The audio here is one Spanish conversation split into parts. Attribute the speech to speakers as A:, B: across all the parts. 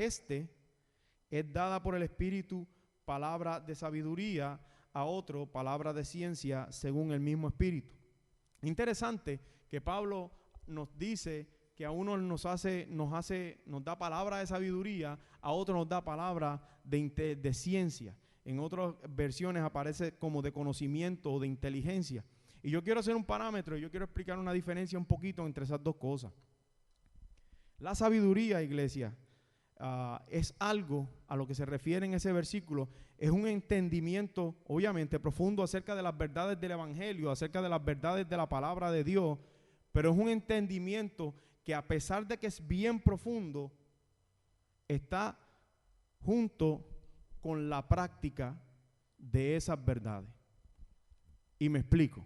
A: este es dada por el Espíritu palabra de sabiduría, a otro palabra de ciencia según el mismo Espíritu. Interesante que Pablo nos dice que a uno nos da palabra de sabiduría, a otro nos da palabra de ciencia. En otras versiones aparece como de conocimiento o de inteligencia. Y yo quiero hacer un parámetro, yo quiero explicar una diferencia un poquito entre esas dos cosas. La sabiduría, iglesia, es algo a lo que se refiere en ese versículo, es un entendimiento obviamente profundo acerca de las verdades del Evangelio, acerca de las verdades de la palabra de Dios, pero es un entendimiento que a pesar de que es bien profundo, está junto con la práctica de esas verdades. Y me explico.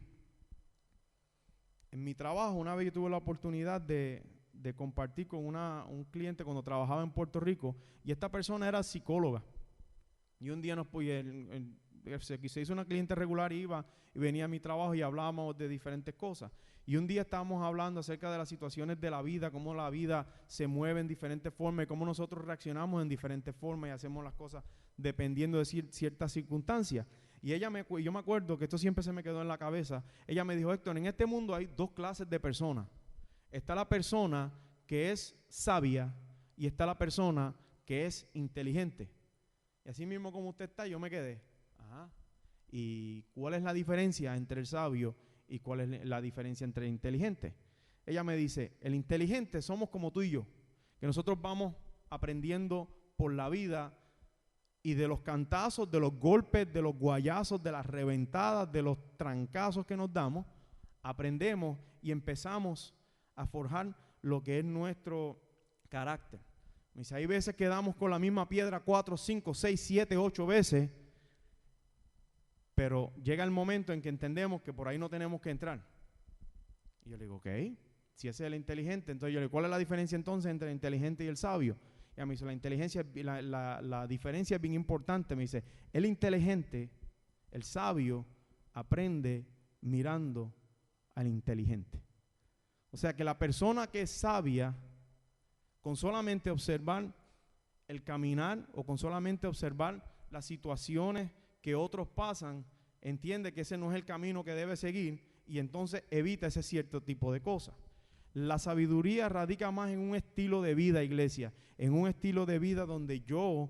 A: En mi trabajo, una vez yo tuve la oportunidad de compartir con un cliente cuando trabajaba en Puerto Rico, y esta persona era psicóloga. Y un día se hizo una cliente regular, iba y venía a mi trabajo y hablábamos de diferentes cosas. Y un día estábamos hablando acerca de las situaciones de la vida, cómo la vida se mueve en diferentes formas y cómo nosotros reaccionamos en diferentes formas y hacemos las cosas dependiendo de ciertas circunstancias. Y yo me acuerdo que esto siempre se me quedó en la cabeza. Ella me dijo: Héctor, en este mundo hay dos clases de personas. Está la persona que es sabia y está la persona que es inteligente. Y así mismo como usted está, yo me quedé. Ajá. ¿Y cuál es la diferencia entre el sabio y cuál es la diferencia entre el inteligente? Ella me dice: el inteligente somos como tú y yo, que nosotros vamos aprendiendo por la vida y de los cantazos, de los golpes, de los guayazos, de las reventadas, de los trancazos que nos damos, aprendemos y empezamos a forjar lo que es nuestro carácter. Hay veces que damos con la misma piedra 4, 5, 6, 7, 8 veces, pero llega el momento en que entendemos que por ahí no tenemos que entrar. Y yo le digo: ok, si ese es el inteligente, entonces yo le digo: ¿cuál es la diferencia entonces entre el inteligente y el sabio? Y me dice: la diferencia es bien importante. Me dice: el inteligente, el sabio, aprende mirando al inteligente. O sea que la persona que es sabia, con solamente observar el caminar o con solamente observar las situaciones que otros pasan, entiende que ese no es el camino que debe seguir y entonces evita ese cierto tipo de cosas. La sabiduría radica más en un estilo de vida, iglesia, en un estilo de vida donde yo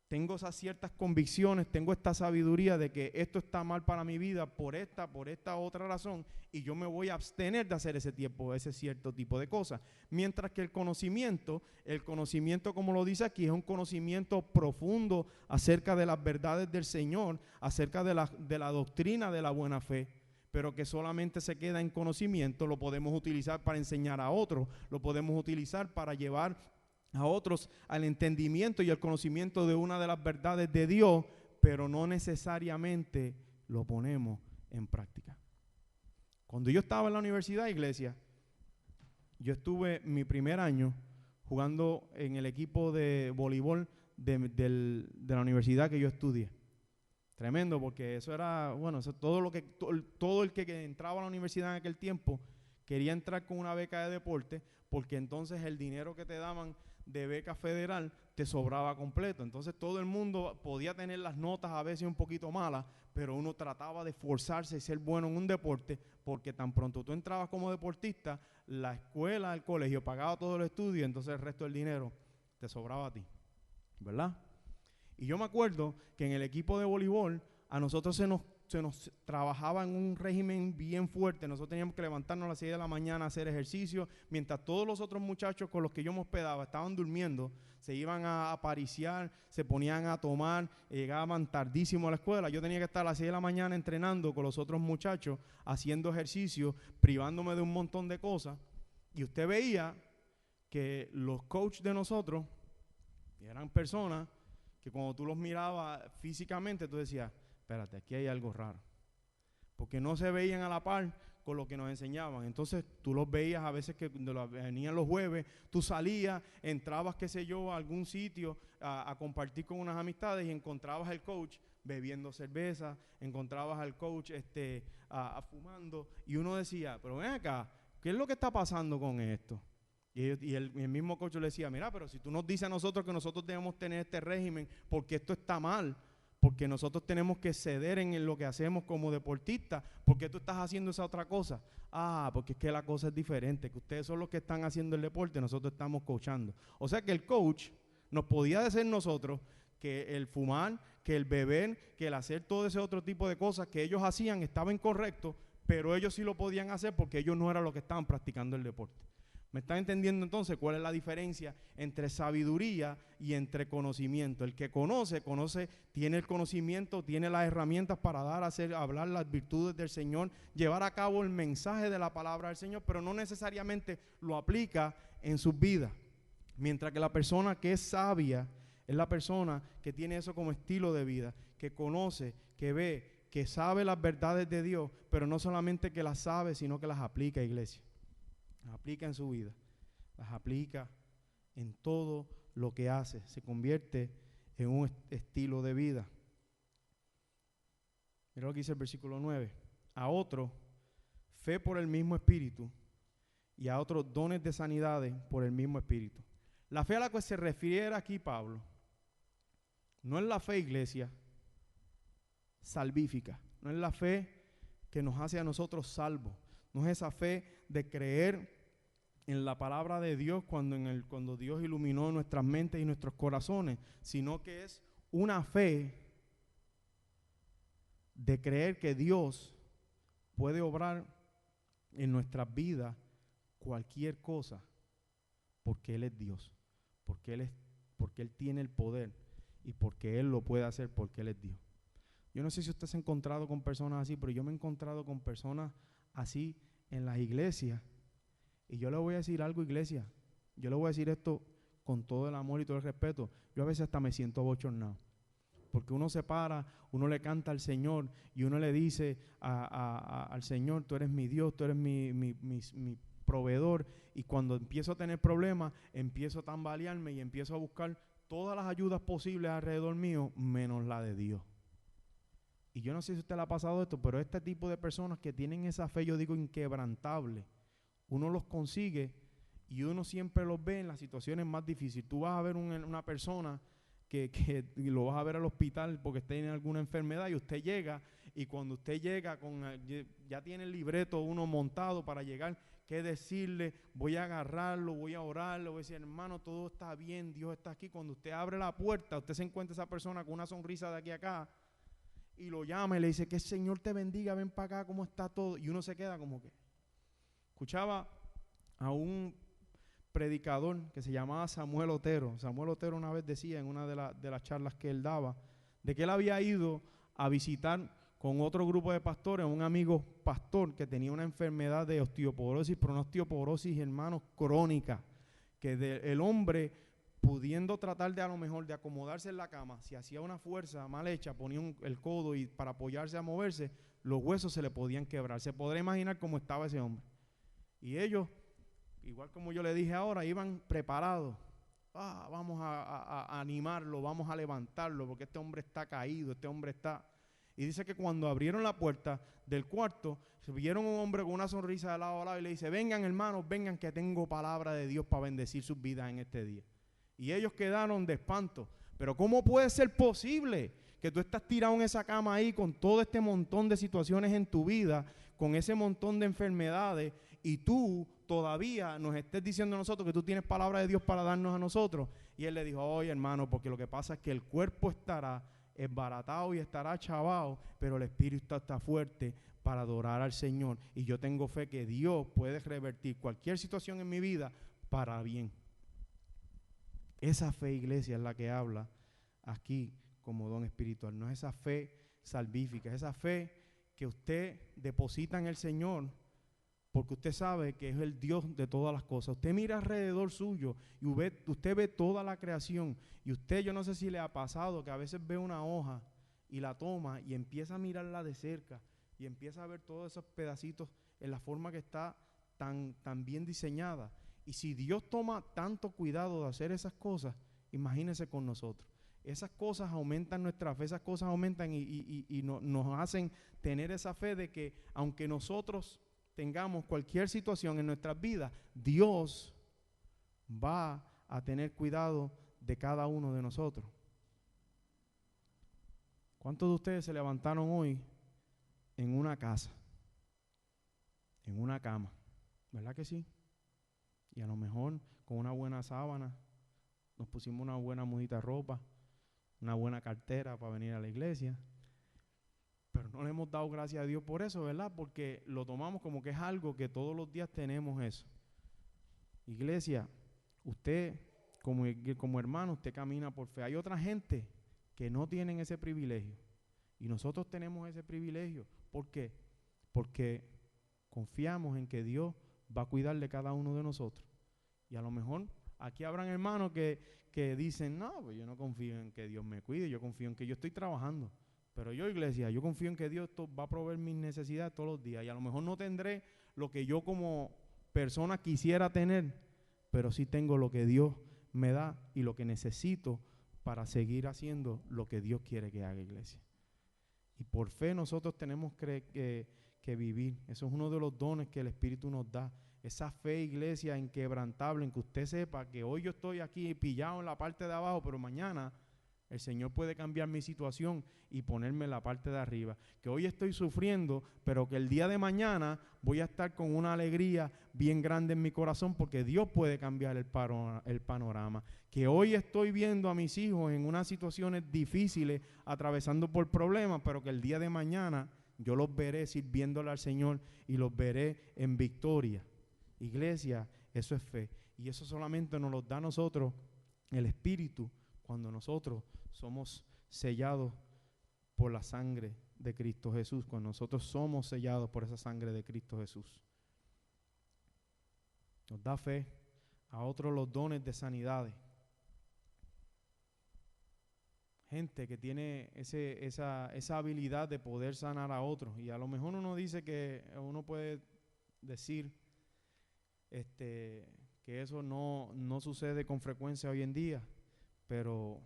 A: tengo esas ciertas convicciones, tengo esta sabiduría de que esto está mal para mi vida por esta otra razón, y yo me voy a abstener de hacer ese cierto tipo de cosas. Mientras que el conocimiento, como lo dice aquí, es un conocimiento profundo acerca de las verdades del Señor, acerca de la doctrina de la buena fe, pero que solamente se queda en conocimiento. Lo podemos utilizar para enseñar a otros, lo podemos utilizar para llevar a otros al entendimiento y al conocimiento de una de las verdades de Dios, pero no necesariamente lo ponemos en práctica. Cuando yo estaba en la universidad, iglesia, yo estuve mi primer año jugando en el equipo de voleibol de la universidad que yo estudié. Tremendo, porque eso era, bueno, eso todo el que entraba a la universidad en aquel tiempo quería entrar con una beca de deporte, porque entonces el dinero que te daban de beca federal te sobraba completo. Entonces todo el mundo podía tener las notas a veces un poquito malas, pero uno trataba de esforzarse y ser bueno en un deporte, porque tan pronto tú entrabas como deportista, la escuela, el colegio pagaba todo el estudio, entonces el resto del dinero te sobraba a ti, ¿verdad? Y yo me acuerdo que en el equipo de voleibol a nosotros se nos trabajaba en un régimen bien fuerte. Nosotros teníamos que levantarnos a las 6 de la mañana a hacer ejercicio, mientras todos los otros muchachos con los que yo me hospedaba estaban durmiendo, se iban a pariciar, se ponían a tomar, llegaban tardísimo a la escuela. Yo tenía que estar a las 6 de la mañana entrenando con los otros muchachos, haciendo ejercicio, privándome de un montón de cosas. Y usted veía que los coaches de nosotros eran personas que cuando tú los mirabas físicamente, tú decías: espérate, aquí hay algo raro, porque no se veían a la par con lo que nos enseñaban. Entonces tú los veías a veces que venían los jueves, tú salías, entrabas, qué sé yo, a algún sitio a compartir con unas amistades y encontrabas al coach bebiendo cerveza, encontrabas al coach fumando, y uno decía: pero ven acá, ¿qué es lo que está pasando con esto? Y el mismo coach le decía, mira, pero si tú nos dices a nosotros que nosotros debemos tener este régimen porque esto está mal, porque nosotros tenemos que ceder en lo que hacemos como deportistas, ¿por qué tú estás haciendo esa otra cosa? Ah, porque es que la cosa es diferente, que ustedes son los que están haciendo el deporte, nosotros estamos coachando. O sea que el coach nos podía decir nosotros que el fumar, que el beber, que el hacer todo ese otro tipo de cosas que ellos hacían estaba incorrecto, pero ellos sí lo podían hacer porque ellos no eran los que estaban practicando el deporte. ¿Me están entendiendo entonces cuál es la diferencia entre sabiduría y entre conocimiento? El que conoce, tiene el conocimiento, tiene las herramientas para hablar las virtudes del Señor, llevar a cabo el mensaje de la palabra del Señor, pero no necesariamente lo aplica en sus vidas. Mientras que la persona que es sabia es la persona que tiene eso como estilo de vida, que conoce, que ve, que sabe las verdades de Dios, pero no solamente que las sabe, sino que las aplica, iglesia. Las aplica en su vida, las aplica en todo lo que hace, se convierte en un estilo de vida. Mira lo que dice el versículo 9. A otro, fe por el mismo espíritu, y a otros dones de sanidades por el mismo espíritu. La fe a la que se refiere aquí Pablo, no es la fe, iglesia, salvífica, no es la fe que nos hace a nosotros salvos, no es esa fe de creer en la palabra de Dios cuando Dios iluminó nuestras mentes y nuestros corazones, sino que es una fe de creer que Dios puede obrar en nuestras vidas cualquier cosa, porque Él es Dios, porque Él tiene el poder y porque Él lo puede hacer, porque Él es Dios. Yo no sé si usted se ha encontrado con personas así, pero yo me he encontrado con personas así en las iglesias. Y yo le voy a decir algo, iglesia. Yo le voy a decir esto con todo el amor y todo el respeto. Yo a veces hasta me siento bochornado. Porque uno se para, uno le canta al Señor y uno le dice al Señor, tú eres mi Dios, tú eres mi proveedor. Y cuando empiezo a tener problemas, empiezo a tambalearme y empiezo a buscar todas las ayudas posibles alrededor mío, menos la de Dios. Y yo no sé si a usted le ha pasado esto, pero este tipo de personas que tienen esa fe, yo digo inquebrantable, uno los consigue y uno siempre los ve en las situaciones más difíciles. Tú vas a ver una persona que lo vas a ver al hospital porque tiene alguna enfermedad y usted llega, y cuando usted llega ya tiene el libreto uno montado para llegar, qué decirle, voy a agarrarlo, voy a orarlo, voy a decir, hermano, todo está bien, Dios está aquí. Cuando usted abre la puerta, usted se encuentra esa persona con una sonrisa de aquí a acá y lo llama y le dice, que el Señor te bendiga, ven para acá, ¿cómo está todo? Y uno se queda como que... Escuchaba a un predicador que se llamaba Samuel Otero. Samuel Otero una vez decía en una de las charlas que él daba, de que él había ido a visitar con otro grupo de pastores, un amigo pastor que tenía una enfermedad de osteoporosis, pero una osteoporosis, hermanos, crónica, que el hombre, pudiendo tratar de a lo mejor de acomodarse en la cama, si hacía una fuerza mal hecha, ponía el codo y para apoyarse a moverse, los huesos se le podían quebrar. Se podrá imaginar cómo estaba ese hombre. Y ellos, igual como yo le dije ahora, iban preparados. Vamos a animarlo, vamos a levantarlo, porque este hombre está caído, este hombre está... Y dice que cuando abrieron la puerta del cuarto, vieron un hombre con una sonrisa de lado a lado y le dice, vengan hermanos, vengan que tengo palabra de Dios para bendecir sus vidas en este día. Y ellos quedaron de espanto. Pero ¿cómo puede ser posible que tú estás tirado en esa cama ahí con todo este montón de situaciones en tu vida, con ese montón de enfermedades, y tú todavía nos estés diciendo a nosotros que tú tienes palabra de Dios para darnos a nosotros? Y él le dijo, oye hermano, porque lo que pasa es que el cuerpo estará esbaratado y estará chavado, pero el espíritu está fuerte para adorar al Señor. Y yo tengo fe que Dios puede revertir cualquier situación en mi vida para bien. Esa fe, iglesia, es la que habla aquí como don espiritual. No es esa fe salvífica, es esa fe que usted deposita en el Señor, porque usted sabe que es el Dios de todas las cosas. Usted mira alrededor suyo y usted ve toda la creación. Y usted, yo no sé si le ha pasado que a veces ve una hoja y la toma y empieza a mirarla de cerca y empieza a ver todos esos pedacitos en la forma que está tan bien diseñada. Y si Dios toma tanto cuidado de hacer esas cosas, imagínese con nosotros. Esas cosas aumentan nuestra fe, esas cosas aumentan y nos hacen tener esa fe de que aunque nosotros tengamos cualquier situación en nuestras vidas, Dios va a tener cuidado de cada uno de nosotros. ¿Cuántos de ustedes se levantaron hoy en una casa, en una cama? ¿Verdad que sí? Y a lo mejor con una buena sábana, nos pusimos una buena mudita de ropa, una buena cartera para venir a la iglesia. Pero no le hemos dado gracias a Dios por eso, ¿verdad? Porque lo tomamos como que es algo que todos los días tenemos eso. Iglesia, usted como hermano, usted camina por fe. Hay otra gente que no tienen ese privilegio. Y nosotros tenemos ese privilegio. ¿Por qué? Porque confiamos en que Dios va a cuidar de cada uno de nosotros. Y a lo mejor aquí habrán hermanos que dicen, no, pues yo no confío en que Dios me cuide, yo confío en que yo estoy trabajando. Pero yo, iglesia, yo confío en que Dios va a proveer mis necesidades todos los días. Y a lo mejor no tendré lo que yo como persona quisiera tener, pero sí tengo lo que Dios me da y lo que necesito para seguir haciendo lo que Dios quiere que haga, iglesia. Y por fe nosotros tenemos que vivir. Eso es uno de los dones que el Espíritu nos da. Esa fe, iglesia, inquebrantable, en que usted sepa que hoy yo estoy aquí pillado en la parte de abajo, pero mañana el Señor puede cambiar mi situación y ponerme en la parte de arriba. Que hoy estoy sufriendo, pero que el día de mañana voy a estar con una alegría bien grande en mi corazón porque Dios puede cambiar el panorama. Que hoy estoy viendo a mis hijos en unas situaciones difíciles, atravesando por problemas, pero que el día de mañana yo los veré sirviéndole al Señor y los veré en victoria. Iglesia, eso es fe. Y eso solamente nos lo da a nosotros el Espíritu cuando nosotros somos sellados por la sangre de Cristo Jesús, cuando nosotros somos sellados por esa sangre de Cristo Jesús. Nos da fe. A otros los dones de sanidades. Gente que tiene esa habilidad de poder sanar a otros. Y a lo mejor uno dice que uno puede decir que eso no sucede con frecuencia hoy en día, pero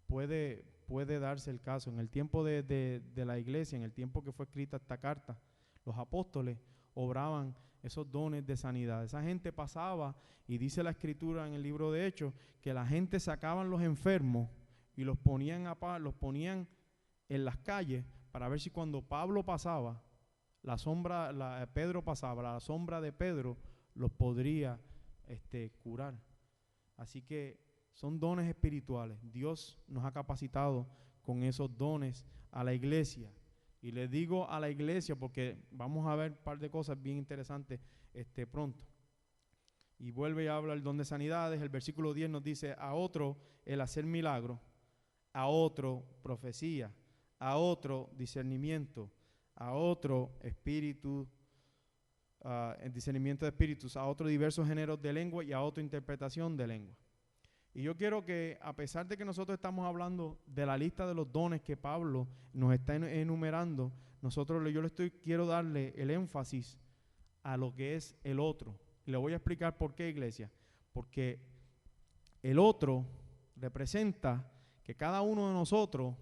A: puede darse el caso. En el tiempo de la iglesia, en el tiempo que fue escrita esta carta, los apóstoles obraban esos dones de sanidad. Esa gente pasaba, y dice la Escritura en el libro de Hechos, que la gente sacaban los enfermos y los ponían en las calles para ver si cuando Pablo pasaba, Pedro pasaba, la sombra de Pedro los podría curar. Así que son dones espirituales. Dios nos ha capacitado con esos dones a la iglesia. Y les digo a la iglesia porque vamos a ver un par de cosas bien interesantes pronto. Y vuelve y habla el don de sanidades. El versículo 10 nos dice: a otro el hacer milagros, a otro profecía, a otro discernimiento, a otro espíritu, el discernimiento de espíritus, a otro diversos géneros de lengua y a otro interpretación de lengua. Y yo quiero que, a pesar de que nosotros estamos hablando de la lista de los dones que Pablo nos está enumerando, quiero darle el énfasis a lo que es el otro. Y le voy a explicar por qué, iglesia. Porque el otro representa que cada uno de nosotros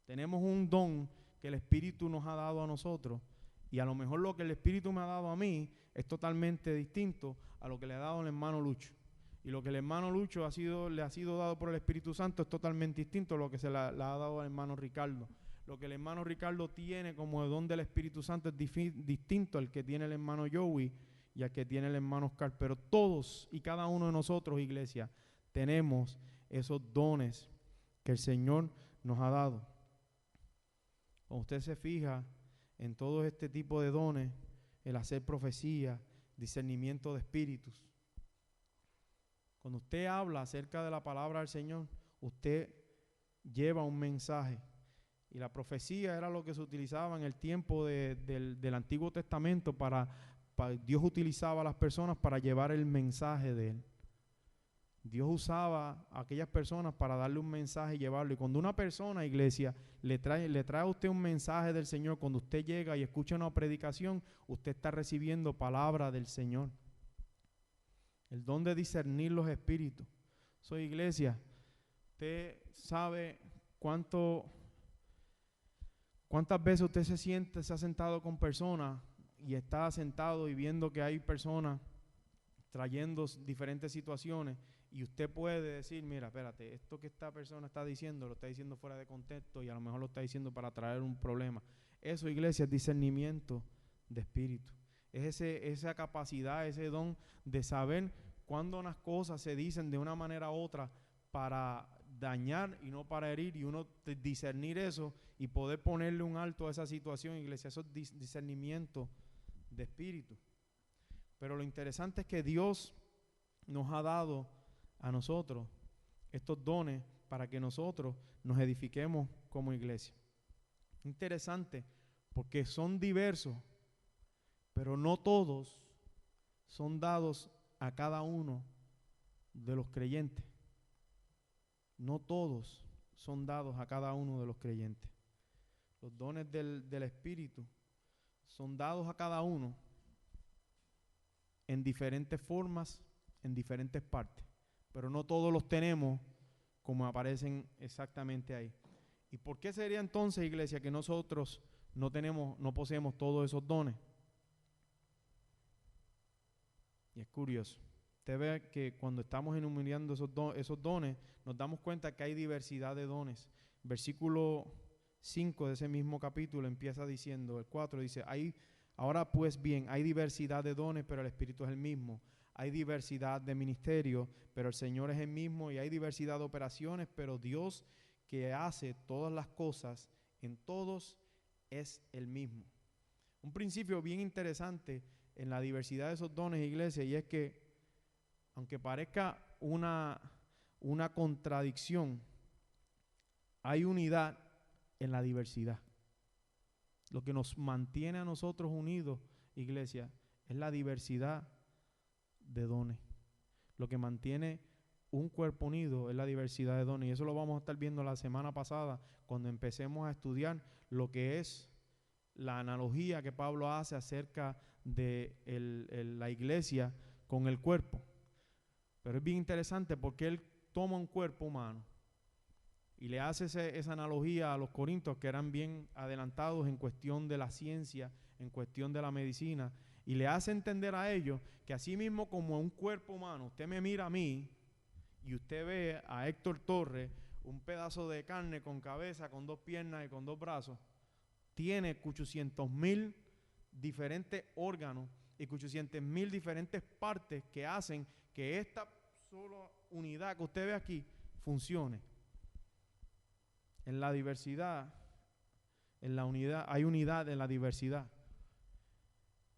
A: tenemos un don que el Espíritu nos ha dado a nosotros. Y a lo mejor lo que el Espíritu me ha dado a mí es totalmente distinto a lo que le ha dado el hermano Lucho. Y lo que el hermano Lucho le ha sido dado por el Espíritu Santo es totalmente distinto a lo que se le ha dado al hermano Ricardo. Lo que el hermano Ricardo tiene como don del Espíritu Santo es distinto al que tiene el hermano Joey y al que tiene el hermano Oscar. Pero todos y cada uno de nosotros, iglesia, tenemos esos dones que el Señor nos ha dado. Cuando usted se fija en todo este tipo de dones, el hacer profecía, discernimiento de espíritus, cuando usted habla acerca de la palabra del Señor, usted lleva un mensaje. Y la profecía era lo que se utilizaba en el tiempo del Antiguo Testamento Dios utilizaba a las personas para llevar el mensaje de Él. Dios usaba a aquellas personas para darle un mensaje y llevarlo. Y cuando una persona, iglesia, le trae a usted un mensaje del Señor, cuando usted llega y escucha una predicación, usted está recibiendo palabra del Señor. El don de discernir los espíritus. Soy iglesia. Usted sabe cuántas veces usted se ha sentado con personas y está sentado y viendo que hay personas trayendo diferentes situaciones, y usted puede decir, mira, espérate, esto que esta persona está diciendo, lo está diciendo fuera de contexto y a lo mejor lo está diciendo para traer un problema. Eso, iglesia, es discernimiento de espíritu. Es esa capacidad, ese don de saber cuándo unas cosas se dicen de una manera u otra para dañar y no para herir, y uno discernir eso y poder ponerle un alto a esa situación, iglesia. Eso es discernimiento de espíritu. Pero lo interesante es que Dios nos ha dado a nosotros estos dones para que nosotros nos edifiquemos como iglesia. Interesante, porque son diversos, pero no todos son dados a cada uno de los creyentes. No todos son dados a cada uno de los creyentes. Los dones del Espíritu son dados a cada uno en diferentes formas, en diferentes partes, pero no todos los tenemos como aparecen exactamente ahí. ¿Y por qué sería entonces, iglesia, que nosotros no poseemos todos esos dones? Y es curioso. Usted ve que cuando estamos enumerando esos dones, nos damos cuenta que hay diversidad de dones. Versículo 5 de ese mismo capítulo empieza diciendo, el 4 dice, ahora pues bien, hay diversidad de dones, pero el Espíritu es el mismo. Hay diversidad de ministerios, pero el Señor es el mismo. Y hay diversidad de operaciones, pero Dios que hace todas las cosas en todos es el mismo. Un principio bien interesante en la diversidad de esos dones, iglesia, y es que aunque parezca una contradicción, hay unidad en la diversidad. Lo que nos mantiene a nosotros unidos, iglesia, es la diversidad de dones. Lo que mantiene un cuerpo unido es la diversidad de dones. Y eso lo vamos a estar viendo la semana pasada cuando empecemos a estudiar lo que es la analogía que Pablo hace acerca de la iglesia con el cuerpo. Pero es bien interesante porque él toma un cuerpo humano y le hace esa analogía a los corintios, que eran bien adelantados en cuestión de la ciencia, en cuestión de la medicina, y le hace entender a ellos que así mismo como un cuerpo humano, usted me mira a mí y usted ve a Héctor Torres, un pedazo de carne con cabeza, con 2 piernas y con 2 brazos, tiene 800,000 diferentes órganos y 800,000 diferentes partes que hacen que esta sola unidad que usted ve aquí funcione. En la diversidad, en la unidad, hay unidad en la diversidad.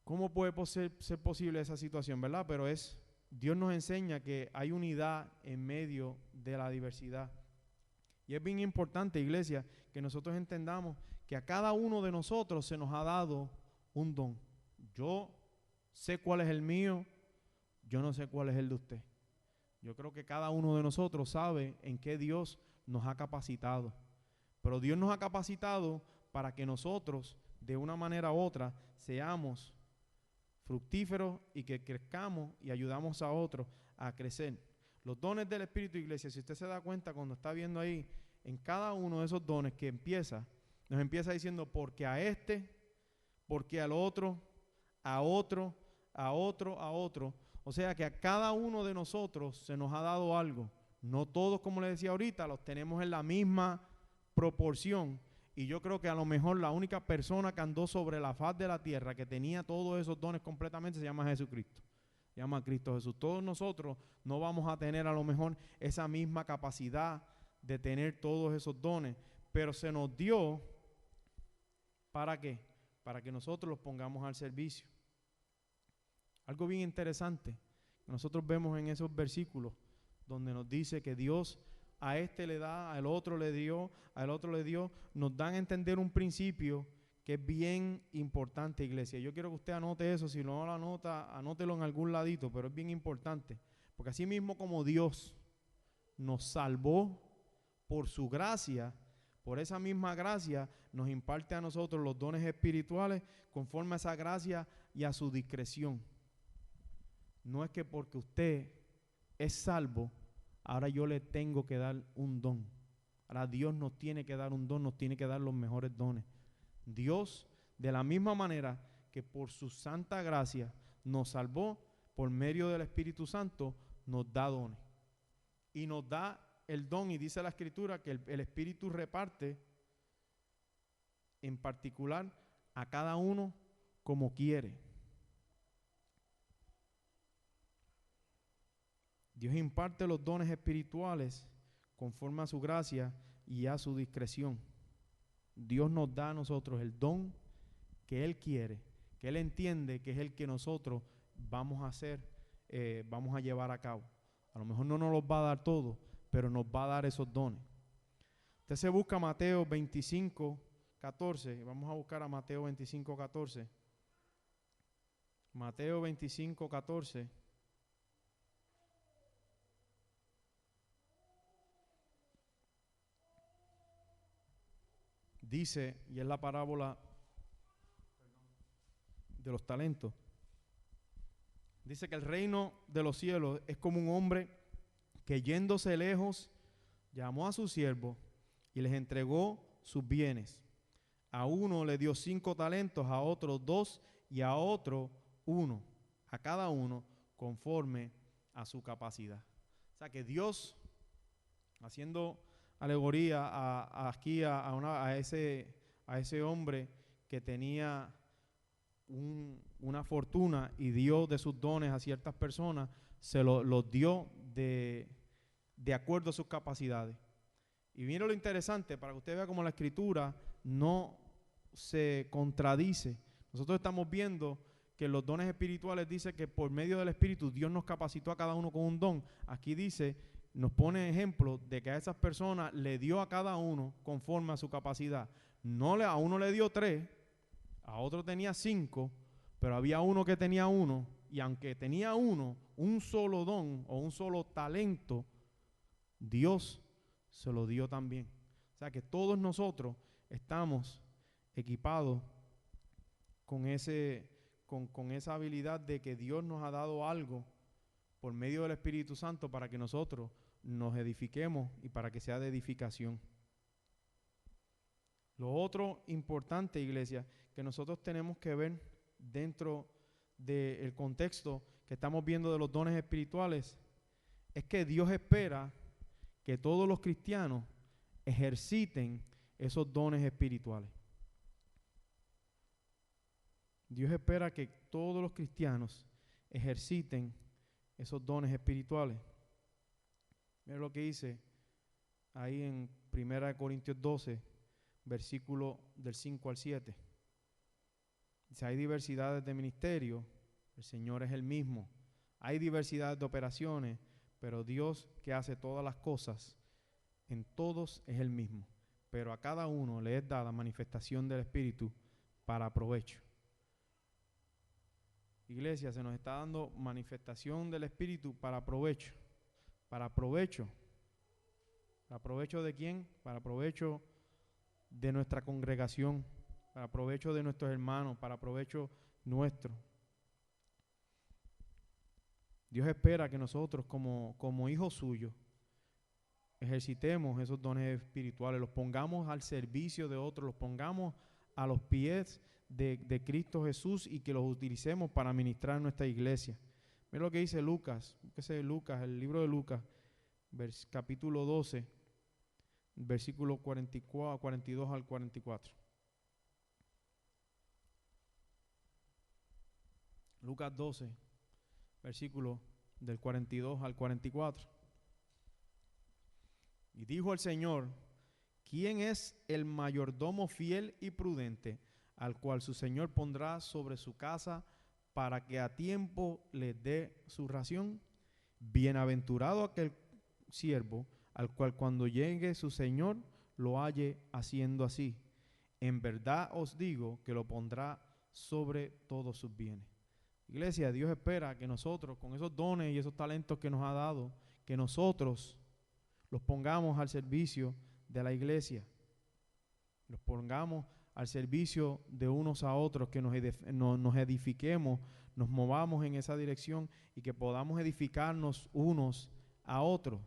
A: ¿Cómo puede ser posible esa situación, verdad? Pero Dios nos enseña que hay unidad en medio de la diversidad. Y es bien importante, iglesia, que nosotros entendamos que a cada uno de nosotros se nos ha dado un don. Yo sé cuál es el mío, yo no sé cuál es el de usted. Yo creo que cada uno de nosotros sabe en qué Dios nos ha capacitado. Pero Dios nos ha capacitado para que nosotros, de una manera u otra, seamos fructíferos y que crezcamos y ayudamos a otros a crecer. Los dones del Espíritu, iglesia, si usted se da cuenta cuando está viendo ahí, en cada uno de esos dones que nos empieza diciendo porque a este, porque al otro, a otro, a otro, a otro. O sea que a cada uno de nosotros se nos ha dado algo. No todos, como le decía ahorita, los tenemos en la misma proporción. Y yo creo que a lo mejor la única persona que andó sobre la faz de la tierra que tenía todos esos dones completamente se llama Jesucristo. Se llama Cristo Jesús. Todos nosotros no vamos a tener a lo mejor esa misma capacidad de tener todos esos dones, pero se nos dio, ¿para qué? Para que nosotros los pongamos al servicio. Algo bien interesante que nosotros vemos en esos versículos donde nos dice que Dios a este le da, al otro le dio, al otro le dio, nos dan a entender un principio que es bien importante, iglesia. Yo quiero que usted anote eso, si no lo anota, anótelo en algún ladito, pero es bien importante, porque así mismo como Dios nos salvó por su gracia, por esa misma gracia nos imparte a nosotros los dones espirituales conforme a esa gracia y a su discreción. No es que porque usted es salvo, ahora yo le tengo que dar un don. Ahora Dios nos tiene que dar un don, nos tiene que dar los mejores dones. Dios, de la misma manera que por su santa gracia nos salvó, por medio del Espíritu Santo, nos da dones. Y nos da el don, y dice la Escritura que el Espíritu reparte en particular a cada uno como quiere. Dios imparte los dones espirituales conforme a su gracia y a su discreción. Dios nos da a nosotros el don que Él quiere, que Él entiende que es el que nosotros vamos a hacer, vamos a llevar a cabo. A lo mejor no nos los va a dar todo, pero nos va a dar esos dones. Usted se busca Mateo 25, 14. Vamos a buscar a Mateo 25, 14. Mateo 25, 14. Dice, y es la parábola de los talentos. Dice que el reino de los cielos es como un hombre que yéndose lejos llamó a sus siervos y les entregó sus bienes. A uno le dio 5 talentos, a otro 2 y a otro 1, a cada uno conforme a su capacidad. O sea que Dios, haciendo alegoría aquí a ese hombre que tenía una fortuna y dio de sus dones a ciertas personas, se los dio de acuerdo a sus capacidades. Y mira lo interesante, para que usted vea cómo la Escritura no se contradice. Nosotros estamos viendo que los dones espirituales dice que por medio del Espíritu Dios nos capacitó a cada uno con un don. Aquí dice, nos pone ejemplo de que a esas personas le dio a cada uno conforme a su capacidad. A uno le dio 3, a otro tenía 5, pero había uno que tenía 1, y aunque tenía un solo don o un solo talento, Dios se lo dio también. O sea que todos nosotros estamos equipados con esa habilidad de que Dios nos ha dado algo por medio del Espíritu Santo para que nosotros nos edifiquemos y para que sea de edificación. Lo otro importante, iglesia, que nosotros tenemos que ver dentro del contexto que estamos viendo de los dones espirituales, es que Dios espera que todos los cristianos ejerciten esos dones espirituales. Dios espera que todos los cristianos ejerciten esos dones espirituales. Mira lo que dice ahí en 1 Corintios 12, versículo del 5 al 7. Dice, hay diversidades de ministerio, el Señor es el mismo. Hay diversidades de operaciones, pero Dios que hace todas las cosas, en todos es el mismo. Pero a cada uno le es dada manifestación del Espíritu para provecho. Iglesia, se nos está dando manifestación del Espíritu para provecho. ¿Para provecho? ¿Para provecho de quién? Para provecho de nuestra congregación, para provecho de nuestros hermanos, para provecho nuestro. Dios espera que nosotros como hijos suyos ejercitemos esos dones espirituales, los pongamos al servicio de otros, los pongamos a los pies de Cristo Jesús y que los utilicemos para ministrar en nuestra iglesia. Mira lo que dice Lucas, el libro de Lucas, capítulo 12, versículo 42 al 44. Lucas 12, versículo del 42 al 44. Y dijo el Señor, ¿quién es el mayordomo fiel y prudente, al cual su Señor pondrá sobre su casa para que a tiempo le dé su ración? Bienaventurado aquel siervo, al cual cuando llegue su Señor lo halle haciendo así. En verdad os digo que lo pondrá sobre todos sus bienes. Iglesia, Dios espera que nosotros, con esos dones y esos talentos que nos ha dado, que nosotros los pongamos al servicio de la iglesia, los pongamos al servicio de unos a otros, que nos edifiquemos, nos movamos en esa dirección y que podamos edificarnos unos a otros.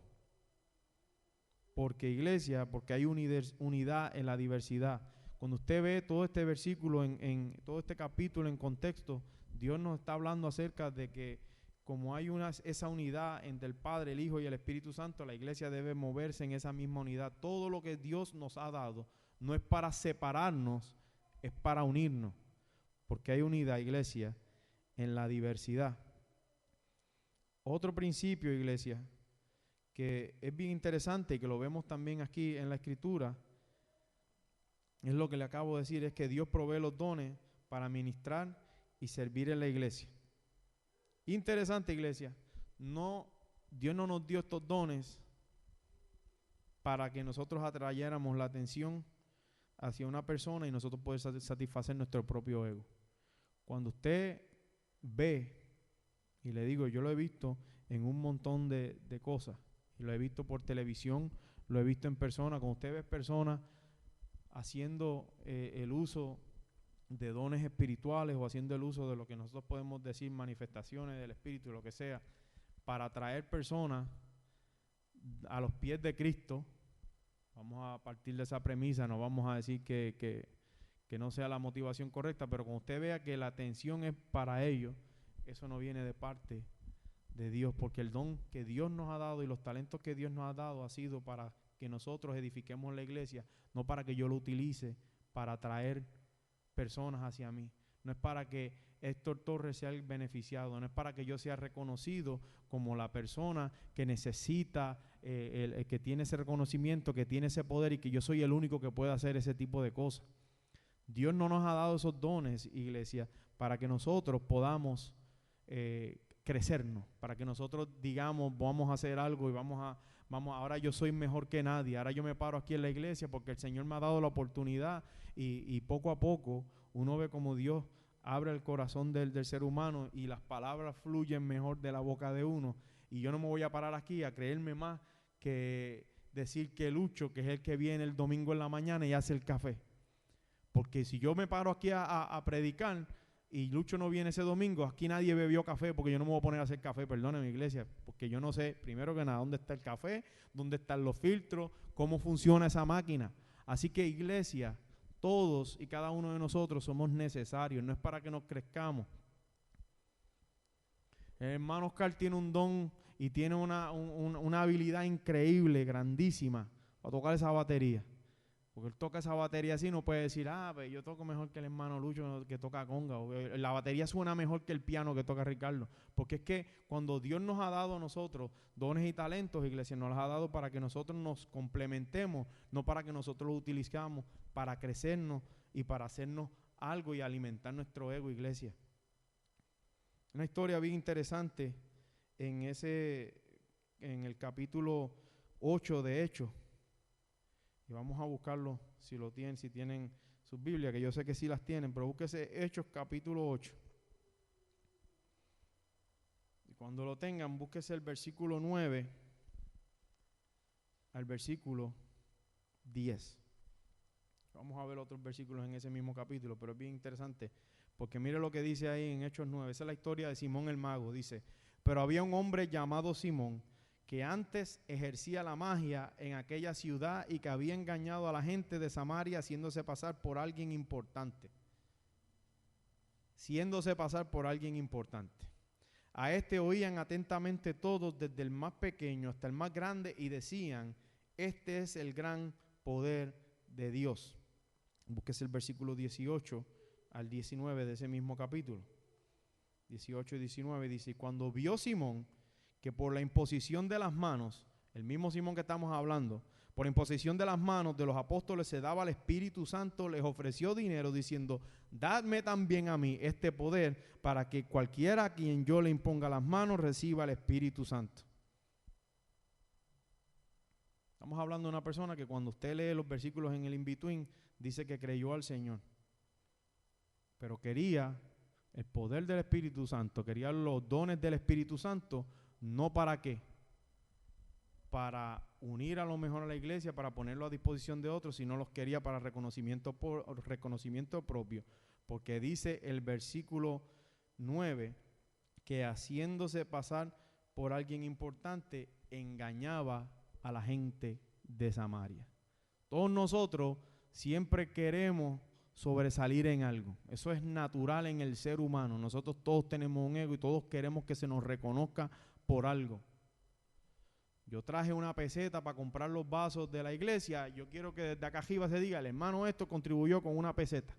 A: Porque iglesia, porque hay unidad en la diversidad. Cuando usted ve todo este versículo, en todo este capítulo en contexto, Dios nos está hablando acerca de que como hay esa unidad entre el Padre, el Hijo y el Espíritu Santo, la iglesia debe moverse en esa misma unidad. Todo lo que Dios nos ha dado no es para separarnos, es para unirnos, porque hay unidad, iglesia, en la diversidad. Otro principio, iglesia, que es bien interesante y que lo vemos también aquí en la Escritura, es lo que le acabo de decir, es que Dios provee los dones para ministrar y servir en la iglesia. Interesante, iglesia, Dios no nos dio estos dones para que nosotros atrayéramos la atención hacia una persona y nosotros poder satisfacer nuestro propio ego. Cuando usted ve, y le digo, yo lo he visto en un montón de cosas, y lo he visto por televisión, lo he visto en persona, cuando usted ve personas haciendo el uso de dones espirituales o haciendo el uso de lo que nosotros podemos decir manifestaciones del Espíritu, lo que sea, para atraer personas a los pies de Cristo. Vamos a partir de esa premisa, no vamos a decir que no sea la motivación correcta, pero cuando usted vea que la atención es para ellos, eso no viene de parte de Dios, porque el don que Dios nos ha dado y los talentos que Dios nos ha dado ha sido para que nosotros edifiquemos la iglesia, no para que yo lo utilice para atraer personas hacia mí. No es para que Héctor Torres sea el beneficiado, no es para que yo sea reconocido como la persona que necesita, el que tiene ese reconocimiento, que tiene ese poder y que yo soy el único que puede hacer ese tipo de cosas. Dios no nos ha dado esos dones, iglesia, para que nosotros podamos crecernos, para que nosotros digamos, vamos a hacer algo y ahora yo soy mejor que nadie, ahora yo me paro aquí en la iglesia porque el Señor me ha dado la oportunidad y poco a poco uno ve como Dios abre el corazón del ser humano y las palabras fluyen mejor de la boca de uno, y yo no me voy a parar aquí a creerme más que decir que Lucho, que es el que viene el domingo en la mañana y hace el café, porque si yo me paro aquí a predicar y Lucho no viene ese domingo, aquí nadie bebió café, porque yo no me voy a poner a hacer café, perdónenme, iglesia, porque yo no sé, primero que nada, dónde está el café, dónde están los filtros, cómo funciona esa máquina. Así que, iglesia, todos y cada uno de nosotros somos necesarios, no es para que nos crezcamos. El hermano Oscar tiene un don y tiene una habilidad increíble, grandísima, para tocar esa batería. Porque él toca esa batería así, no puede decir, pues yo toco mejor que el hermano Lucho que toca conga, o la batería suena mejor que el piano que toca Ricardo. Porque es que cuando Dios nos ha dado a nosotros dones y talentos, iglesia, nos los ha dado para que nosotros nos complementemos, no para que nosotros los utilicemos para crecernos y para hacernos algo y alimentar nuestro ego, iglesia. Una historia bien interesante en el capítulo 8 de Hechos. Y vamos a buscarlo si tienen sus Biblias, que yo sé que sí las tienen, pero búsquese Hechos capítulo 8. Y cuando lo tengan, búsquese el versículo 9 al versículo 10. Vamos a ver otros versículos en ese mismo capítulo, pero es bien interesante, porque mire lo que dice ahí en Hechos 9. Esa es la historia de Simón el mago. Dice, pero había un hombre llamado Simón, que antes ejercía la magia en aquella ciudad y que había engañado a la gente de Samaria haciéndose pasar por alguien importante. A este oían atentamente todos, desde el más pequeño hasta el más grande, y decían, este es el gran poder de Dios. Búsquese el versículo 18 al 19 de ese mismo capítulo. 18 y 19 dice, y cuando vio Simón que por la imposición de las manos, el mismo Simón que estamos hablando, por imposición de las manos de los apóstoles se daba al Espíritu Santo, les ofreció dinero diciendo, dadme también a mí este poder para que cualquiera a quien yo le imponga las manos reciba el Espíritu Santo. Estamos hablando de una persona que cuando usted lee los versículos en el in-between, dice que creyó al Señor, pero quería el poder del Espíritu Santo, quería los dones del Espíritu Santo. ¿No para qué? Para unir a lo mejor a la iglesia, para ponerlo a disposición de otros, sino los quería para reconocimiento propio. Porque dice el versículo 9 que haciéndose pasar por alguien importante, engañaba a la gente de Samaria. Todos nosotros siempre queremos sobresalir en algo. Eso es natural en el ser humano. Nosotros todos tenemos un ego y todos queremos que se nos reconozca por algo. Yo traje una peseta para comprar los vasos de la iglesia. Yo quiero que desde acá arriba se diga, el hermano esto contribuyó con una peseta.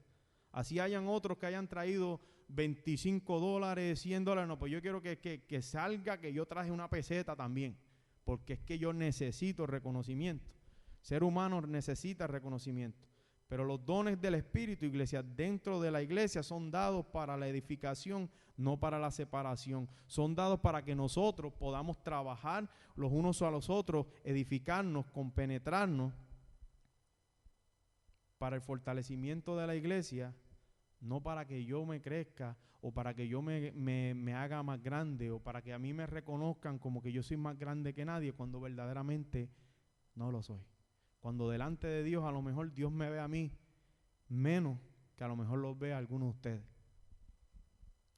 A: Así hayan otros que hayan traído $25, $100. No, pues yo quiero que salga que yo traje una peseta también. Porque es que yo necesito reconocimiento. Ser humano necesita reconocimiento. Pero los dones del Espíritu, iglesia, dentro de la iglesia son dados para la edificación, no para la separación. Son dados para que nosotros podamos trabajar los unos a los otros, edificarnos, compenetrarnos para el fortalecimiento de la iglesia, no para que yo me crezca o para que yo me haga más grande o para que a mí me reconozcan como que yo soy más grande que nadie cuando verdaderamente no lo soy. Cuando delante de Dios a lo mejor Dios me ve a mí menos que a lo mejor los ve a algunos de ustedes.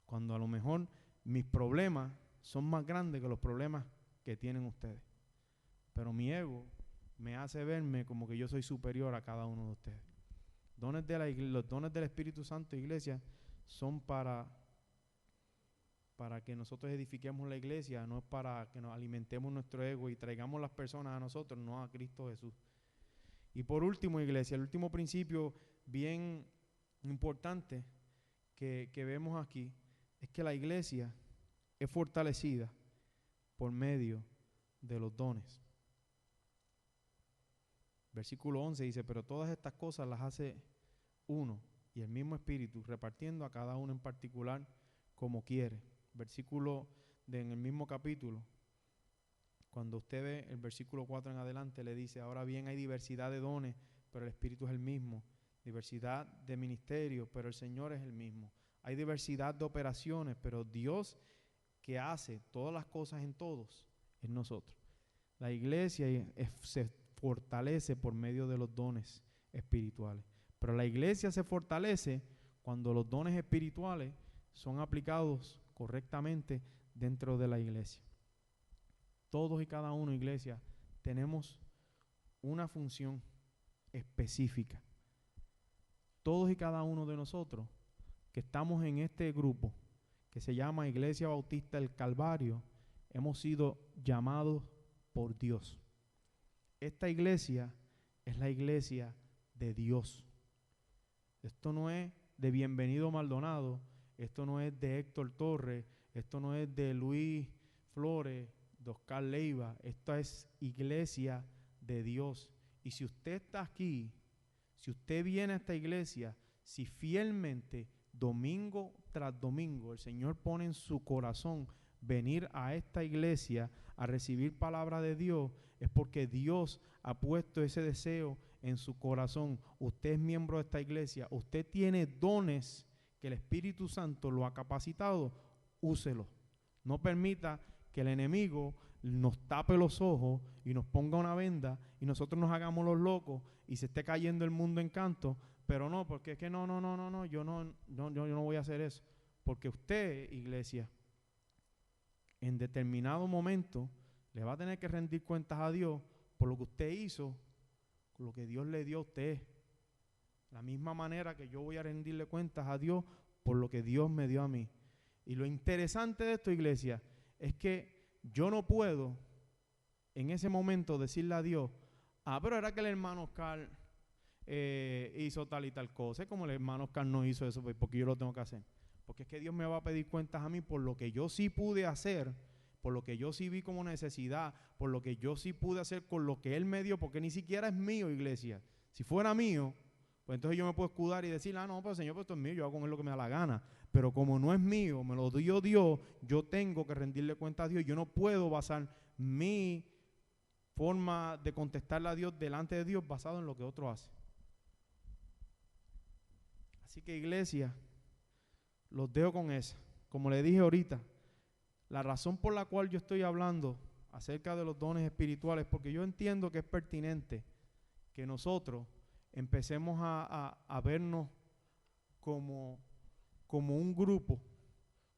A: Cuando a lo mejor mis problemas son más grandes que los problemas que tienen ustedes. Pero mi ego me hace verme como que yo soy superior a cada uno de ustedes. Los dones del Espíritu Santo, iglesia, son para que nosotros edifiquemos la iglesia, no es para que nos alimentemos nuestro ego y traigamos las personas a nosotros, no a Cristo Jesús. Y por último, iglesia, el último principio bien importante que vemos aquí es que la iglesia es fortalecida por medio de los dones. Versículo 11 dice, pero todas estas cosas las hace uno y el mismo Espíritu, repartiendo a cada uno en particular como quiere. Versículo en el mismo capítulo, cuando usted ve el versículo 4 en adelante, le dice, ahora bien hay diversidad de dones, pero el Espíritu es el mismo. Diversidad de ministerios, pero el Señor es el mismo. Hay diversidad de operaciones, pero Dios que hace todas las cosas en todos es nosotros. La iglesia se fortalece por medio de los dones espirituales. Pero la iglesia se fortalece cuando los dones espirituales son aplicados correctamente dentro de la iglesia. Todos y cada uno, iglesia, tenemos una función específica. Todos y cada uno de nosotros que estamos en este grupo que se llama Iglesia Bautista del Calvario, hemos sido llamados por Dios. Esta iglesia es la iglesia de Dios. Esto no es de Bienvenido Maldonado, esto no es de Héctor Torres, esto no es de Luis Flores, de Oscar Leiva, esta es iglesia de Dios. Y si usted está aquí, si usted viene a esta iglesia, si fielmente, domingo tras domingo, el Señor pone en su corazón venir a esta iglesia a recibir palabra de Dios, es porque Dios ha puesto ese deseo en su corazón. Usted es miembro de esta iglesia, usted tiene dones que el Espíritu Santo lo ha capacitado, úselo. No permita que el enemigo nos tape los ojos y nos ponga una venda y nosotros nos hagamos los locos y se esté cayendo el mundo en canto, pero no, porque es que yo no voy a hacer eso. Porque usted, iglesia, en determinado momento le va a tener que rendir cuentas a Dios por lo que usted hizo, por lo que Dios le dio a usted. La misma manera que yo voy a rendirle cuentas a Dios por lo que Dios me dio a mí. Y lo interesante de esto, iglesia, es que yo no puedo en ese momento decirle a Dios, pero era que el hermano Oscar hizo tal y tal cosa. Es como el hermano Oscar no hizo eso, pues, porque yo lo tengo que hacer. Porque es que Dios me va a pedir cuentas a mí por lo que yo sí pude hacer, por lo que yo sí vi como necesidad, por lo que yo sí pude hacer con lo que Él me dio, porque ni siquiera es mío, iglesia. Si fuera mío, pues entonces yo me puedo escudar y decir, no, pues Señor, pues esto es mío, yo hago con Él lo que me da la gana. Pero como no es mío, me lo dio Dios, yo tengo que rendirle cuenta a Dios. Yo no puedo basar mi forma de contestarle a Dios delante de Dios basado en lo que otro hace. Así que, iglesia, los dejo con esa. Como le dije ahorita, la razón por la cual yo estoy hablando acerca de los dones espirituales, porque yo entiendo que es pertinente que nosotros empecemos a vernos como un grupo,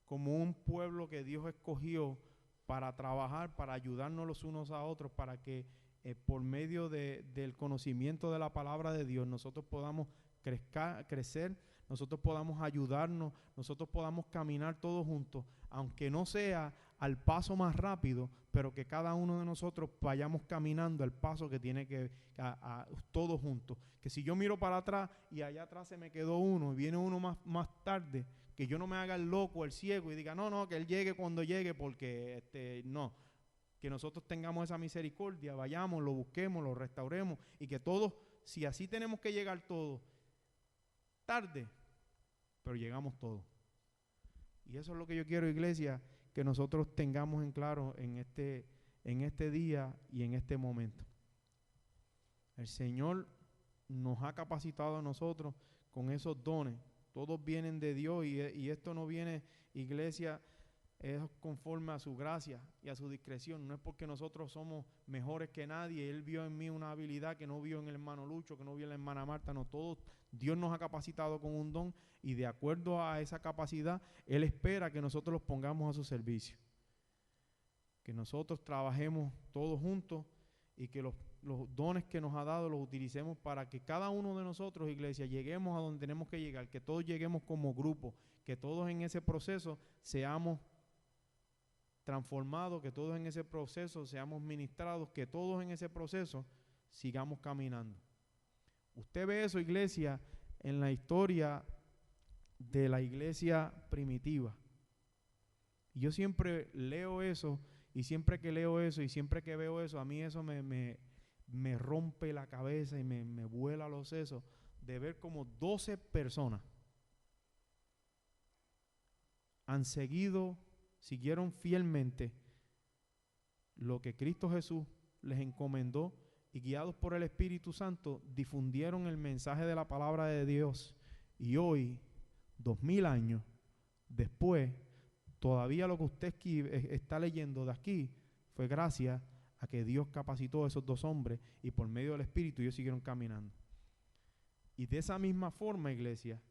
A: como un pueblo que Dios escogió para trabajar, para ayudarnos los unos a otros, para que por medio del conocimiento de la palabra de Dios nosotros podamos crecer, nosotros podamos ayudarnos, nosotros podamos caminar todos juntos, aunque no sea al paso más rápido, pero que cada uno de nosotros vayamos caminando al paso que tiene que todos juntos. Que si yo miro para atrás y allá atrás se me quedó uno y viene uno más tarde, que yo no me haga el loco, el ciego y diga, no, que él llegue cuando llegue, porque no. Que nosotros tengamos esa misericordia, vayamos, lo busquemos, lo restauremos y que todos, si así tenemos que llegar todos, tarde, pero llegamos todos. Y eso es lo que yo quiero, iglesia, que nosotros tengamos en claro en este día y en este momento. El Señor nos ha capacitado a nosotros con esos dones. Todos vienen de Dios y esto no viene, iglesia, es conforme a su gracia y a su discreción. No es porque nosotros somos mejores que nadie. Él vio en mí una habilidad que no vio en el hermano Lucho, que no vio en la hermana Marta. No, todos, Dios nos ha capacitado con un don y de acuerdo a esa capacidad, Él espera que nosotros los pongamos a su servicio. Que nosotros trabajemos todos juntos y que los dones que nos ha dado los utilicemos para que cada uno de nosotros, iglesia, lleguemos a donde tenemos que llegar, que todos lleguemos como grupo, que todos en ese proceso seamos transformados, que todos en ese proceso seamos ministrados, que todos en ese proceso sigamos caminando. Usted ve eso, iglesia, en la historia de la iglesia primitiva. Y yo siempre leo eso, y siempre que leo eso, y siempre que veo eso, a mí eso me rompe la cabeza y me vuela los sesos de ver como 12 personas siguieron fielmente lo que Cristo Jesús les encomendó y guiados por el Espíritu Santo difundieron el mensaje de la palabra de Dios. Y hoy, 2000 años después, todavía lo que usted está leyendo de aquí fue gracias a que Dios capacitó a esos 2 hombres y por medio del Espíritu ellos siguieron caminando. Y de esa misma forma, iglesia,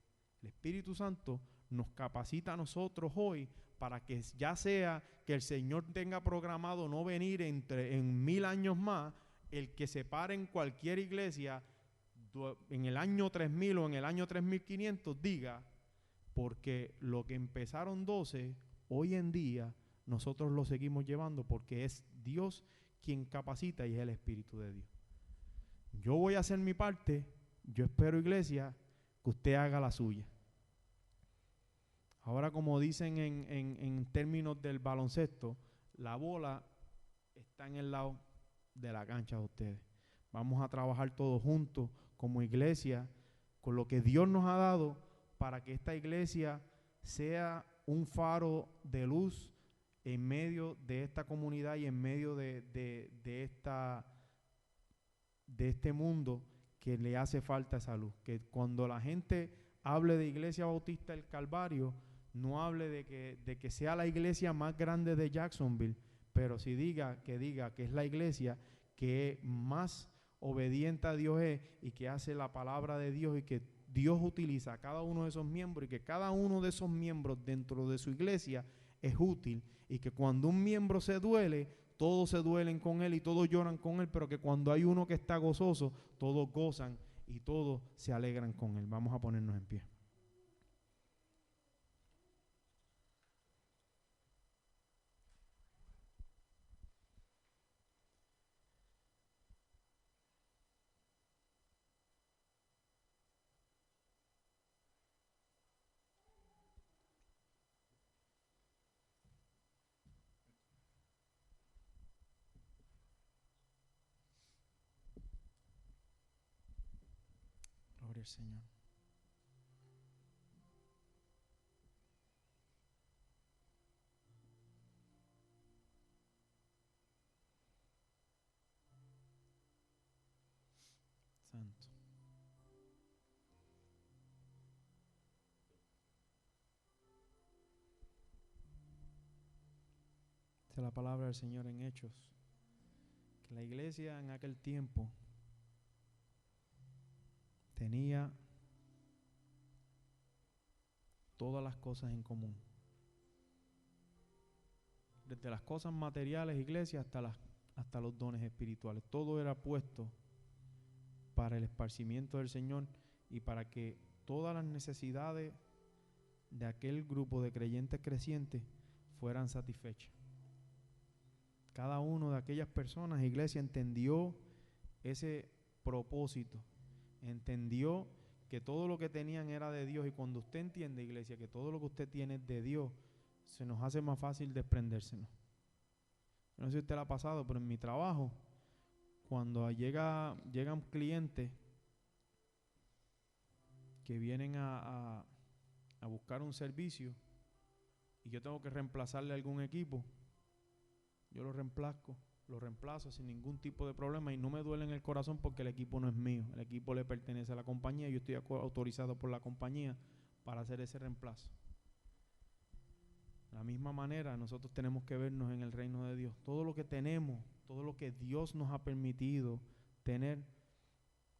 A: el Espíritu Santo nos capacita a nosotros hoy para que ya sea que el Señor tenga programado no venir en 1000 años más, el que se pare en cualquier iglesia en el año 3000 o en el año 3500 diga, porque lo que empezaron 12, hoy en día nosotros lo seguimos llevando porque es Dios quien capacita y es el Espíritu de Dios. Yo voy a hacer mi parte, yo espero, iglesia, que usted haga la suya. Ahora, como dicen en términos del baloncesto, la bola está en el lado de la cancha de ustedes. Vamos a trabajar todos juntos como iglesia con lo que Dios nos ha dado para que esta iglesia sea un faro de luz en medio de esta comunidad y en medio de este mundo que le hace falta esa luz. Que cuando la gente hable de Iglesia Bautista del Calvario, no hable de que sea la iglesia más grande de Jacksonville, pero sí diga que es la iglesia que más obediente a Dios es y que hace la palabra de Dios y que Dios utiliza a cada uno de esos miembros y que cada uno de esos miembros dentro de su iglesia es útil y que cuando un miembro se duele, todos se duelen con él y todos lloran con él, pero que cuando hay uno que está gozoso, todos gozan y todos se alegran con él. Vamos a ponernos en pie. Gloria al Señor. Santo. Dice la palabra del Señor en Hechos, que la iglesia en aquel tiempo tenía todas las cosas en común. Desde las cosas materiales, iglesia, hasta los dones espirituales. Todo era puesto para el esparcimiento del Señor y para que todas las necesidades de aquel grupo de creyentes crecientes fueran satisfechas. Cada uno de aquellas personas, iglesia, entendió ese propósito, entendió que todo lo que tenían era de Dios, y cuando usted entiende, iglesia, que todo lo que usted tiene es de Dios, se nos hace más fácil desprendérselo. No sé si usted lo ha pasado, pero en mi trabajo, cuando llegan clientes que vienen a buscar un servicio y yo tengo que reemplazarle algún equipo, yo lo reemplazo sin ningún tipo de problema y no me duele en el corazón porque el equipo no es mío, el equipo le pertenece a la compañía y yo estoy autorizado por la compañía para hacer ese reemplazo. De la misma manera, nosotros tenemos que vernos en el reino de Dios. Todo lo que tenemos, todo lo que Dios nos ha permitido tener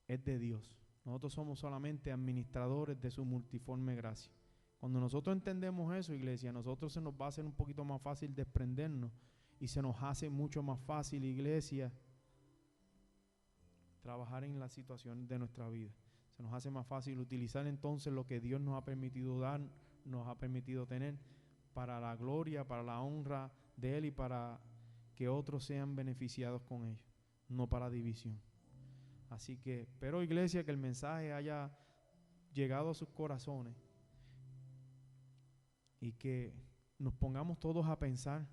A: es de Dios. Nosotros somos solamente administradores de su multiforme gracia. Cuando nosotros entendemos eso, iglesia, a nosotros se nos va a hacer un poquito más fácil desprendernos y se nos hace mucho más fácil, iglesia, trabajar en las situaciones de nuestra vida. Se nos hace más fácil utilizar entonces lo que Dios nos ha permitido dar, nos ha permitido tener para la gloria, para la honra de Él y para que otros sean beneficiados con ello, no para división. Así que espero, iglesia, que el mensaje haya llegado a sus corazones y que nos pongamos todos a pensar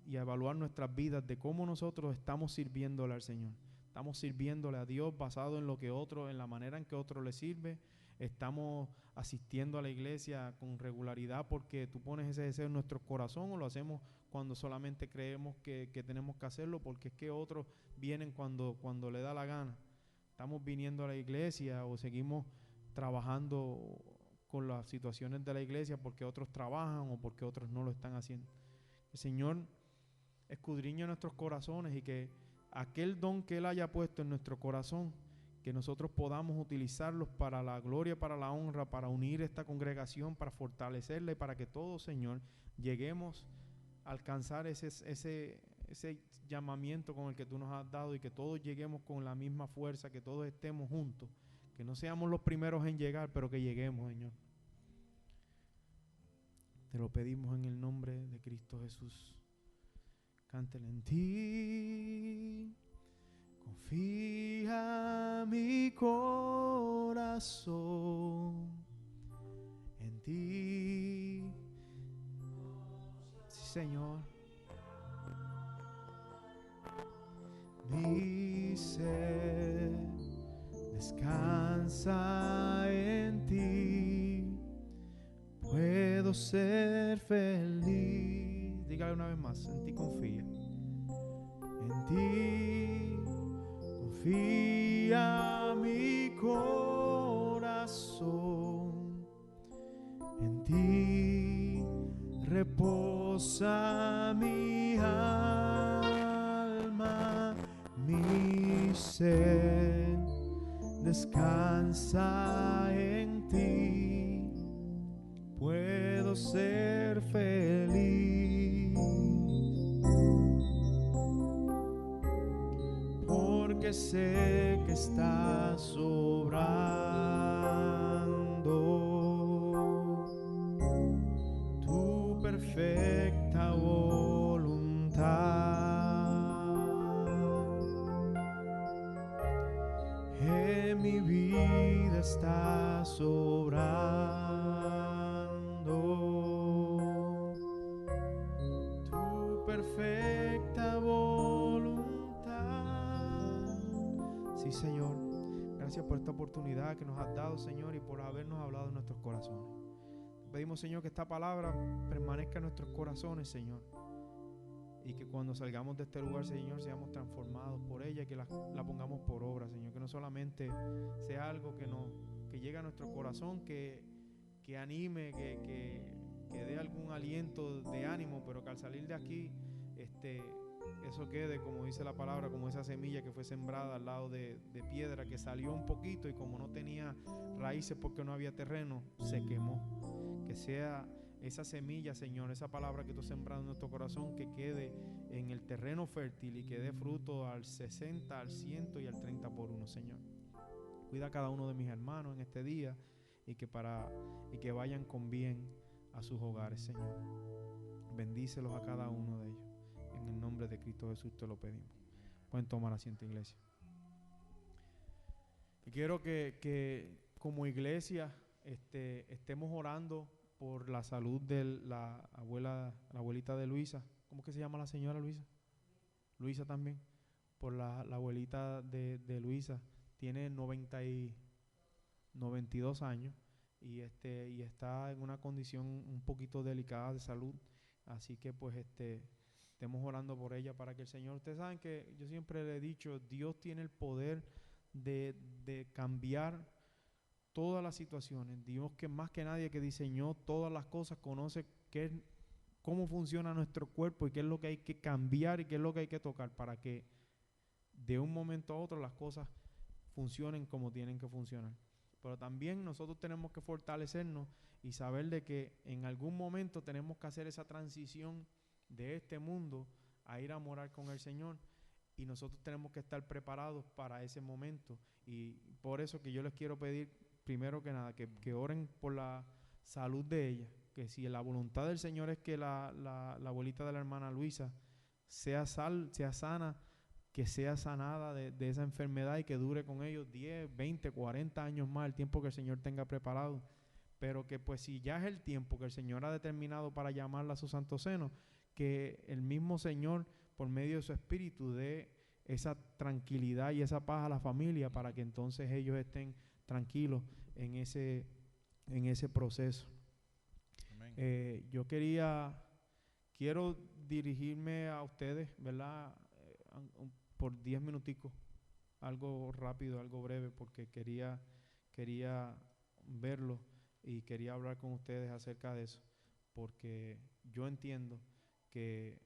A: y a evaluar nuestras vidas de cómo nosotros estamos sirviéndole al Señor. Estamos sirviéndole a Dios basado en lo que otro, en la manera en que otro le sirve. Estamos asistiendo a la iglesia con regularidad porque tú pones ese deseo en nuestro corazón, o lo hacemos cuando solamente creemos que tenemos que hacerlo porque es que otros vienen cuando le da la gana. Estamos viniendo a la iglesia o seguimos trabajando con las situaciones de la iglesia porque otros trabajan o porque otros no lo están haciendo. El Señor escudriña nuestros corazones y que aquel don que Él haya puesto en nuestro corazón, que nosotros podamos utilizarlos para la gloria, para la honra, para unir esta congregación, para fortalecerla y para que todos, Señor, lleguemos a alcanzar ese llamamiento con el que tú nos has dado y que todos lleguemos con la misma fuerza, que todos estemos juntos, que no seamos los primeros en llegar, pero que lleguemos, Señor. Te lo pedimos en el nombre de Cristo Jesús. Cántele: en ti confía mi corazón, en ti, sí, Señor, mi ser descansa en ti, puedo ser feliz. Dígale una vez más: en ti confía. En ti confía mi corazón, en ti reposa mi alma, mi ser descansa en ti, puedo ser feliz, porque sé que estás obrando tu perfecta voluntad en mi vida, estás obrando tu perfecta voluntad. Sí, Señor, gracias por esta oportunidad que nos has dado, Señor, y por habernos hablado en nuestros corazones. Pedimos, Señor, que esta palabra permanezca en nuestros corazones, Señor, y que cuando salgamos de este lugar, Señor, seamos transformados por ella y que la pongamos por obra, Señor, que no solamente sea algo que llegue a nuestro corazón, que anime, que dé algún aliento de ánimo, pero que al salir de aquí eso quede, como dice la palabra, como esa semilla que fue sembrada al lado de piedra, que salió un poquito y como no tenía raíces porque no había terreno, se quemó. Que sea esa semilla, Señor, esa palabra que tú has sembrado en nuestro corazón, que quede en el terreno fértil y que dé fruto al 60, al 100 y al 30 por uno, Señor. Cuida a cada uno de mis hermanos en este día y que vayan con bien a sus hogares, Señor. Bendícelos a cada uno de ellos. En el nombre de Cristo Jesús te lo pedimos. Pueden tomar asiento, iglesia. Y quiero que como iglesia estemos orando por la salud de la abuelita de Luisa. ¿Cómo que se llama la señora Luisa? Luisa también. Por la abuelita de Luisa. Tiene 92 años y está en una condición un poquito delicada de salud. Así que pues estemos orando por ella para que el Señor, ustedes saben que yo siempre le he dicho, Dios tiene el poder de cambiar todas las situaciones. Dios, que más que nadie que diseñó todas las cosas, conoce cómo funciona nuestro cuerpo y qué es lo que hay que cambiar y qué es lo que hay que tocar para que de un momento a otro las cosas funcionen como tienen que funcionar. Pero también nosotros tenemos que fortalecernos y saber de que en algún momento tenemos que hacer esa transición de este mundo a ir a morar con el Señor, y nosotros tenemos que estar preparados para ese momento. Y por eso que yo les quiero pedir, primero que nada, que oren por la salud de ella, que si la voluntad del Señor es que la abuelita de la hermana Luisa sea sana, que sea sanada de esa enfermedad y que dure con ellos 10, 20, 40 años más, el tiempo que el Señor tenga preparado. Pero que pues si ya es el tiempo que el Señor ha determinado para llamarla a su santo seno, que el mismo Señor, por medio de su Espíritu, dé esa tranquilidad y esa paz a la familia para que entonces ellos estén tranquilos en ese proceso. Yo quiero dirigirme a ustedes, ¿verdad? Por 10 minuticos, algo rápido, algo breve, porque quería verlo y quería hablar con ustedes acerca de eso, porque yo entiendo que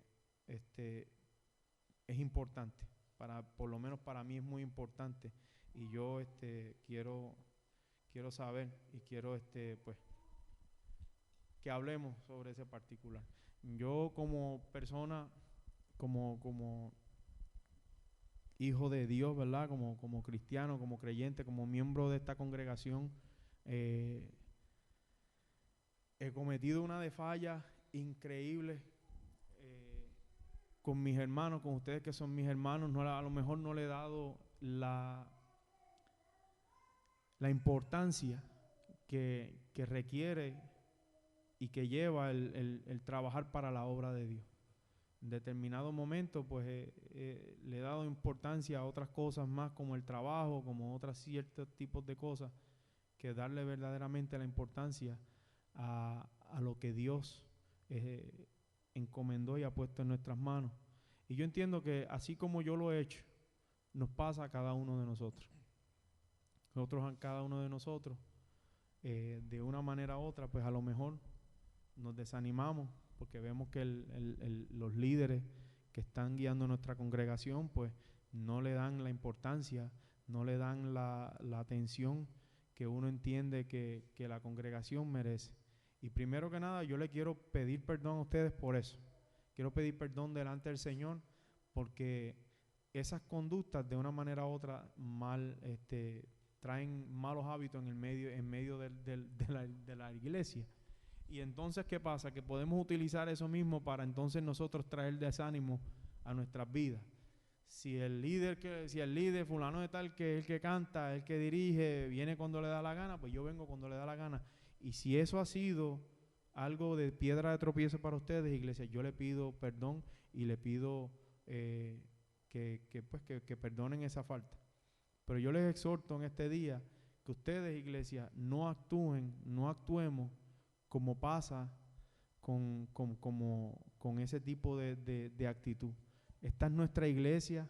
A: es importante, por lo menos para mí es muy importante, y yo quiero saber y quiero pues que hablemos sobre ese particular. Yo como persona, como hijo de Dios, ¿verdad? Como cristiano, como creyente, como miembro de esta congregación, he cometido una de fallas increíbles con mis hermanos, con ustedes que son mis hermanos. A lo mejor no le he dado la importancia que requiere y que lleva el trabajar para la obra de Dios. En determinado momento pues le he dado importancia a otras cosas más, como el trabajo, como otros ciertos tipos de cosas, que darle verdaderamente la importancia a lo que Dios encomendó y ha puesto en nuestras manos. Y yo entiendo que así como yo lo he hecho, nos pasa a cada uno de nosotros. Cada uno de nosotros, de una manera u otra, pues a lo mejor nos desanimamos porque vemos que los líderes que están guiando nuestra congregación pues no le dan la importancia, no le dan la atención que uno entiende que la congregación merece. Y primero que nada yo le quiero pedir perdón a ustedes por eso. Quiero pedir perdón delante del Señor, porque esas conductas de una manera u otra traen malos hábitos en medio de la iglesia. Y entonces, ¿qué pasa? Que podemos utilizar eso mismo para entonces nosotros traer desánimo a nuestras vidas. Si el líder fulano de tal, que es el que canta, el que dirige, viene cuando le da la gana, pues yo vengo cuando le da la gana. Y si eso ha sido algo de piedra de tropiezo para ustedes, iglesia, yo le pido perdón y le pido que perdonen esa falta. Pero yo les exhorto en este día que ustedes, iglesia, no actuemos como pasa con ese tipo de actitud. Esta es nuestra iglesia.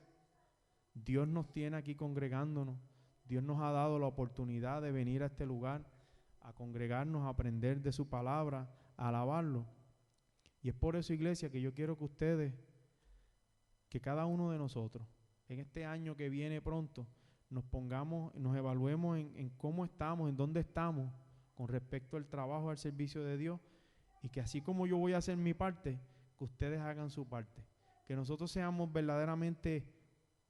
A: Dios nos tiene aquí congregándonos. Dios nos ha dado la oportunidad de venir a este lugar, a congregarnos, a aprender de su palabra, a alabarlo. Y es por eso, iglesia, que yo quiero que ustedes, que cada uno de nosotros, en este año que viene pronto, nos evaluemos en cómo estamos, en dónde estamos con respecto al trabajo, al servicio de Dios, y que así como yo voy a hacer mi parte, que ustedes hagan su parte. Que nosotros seamos verdaderamente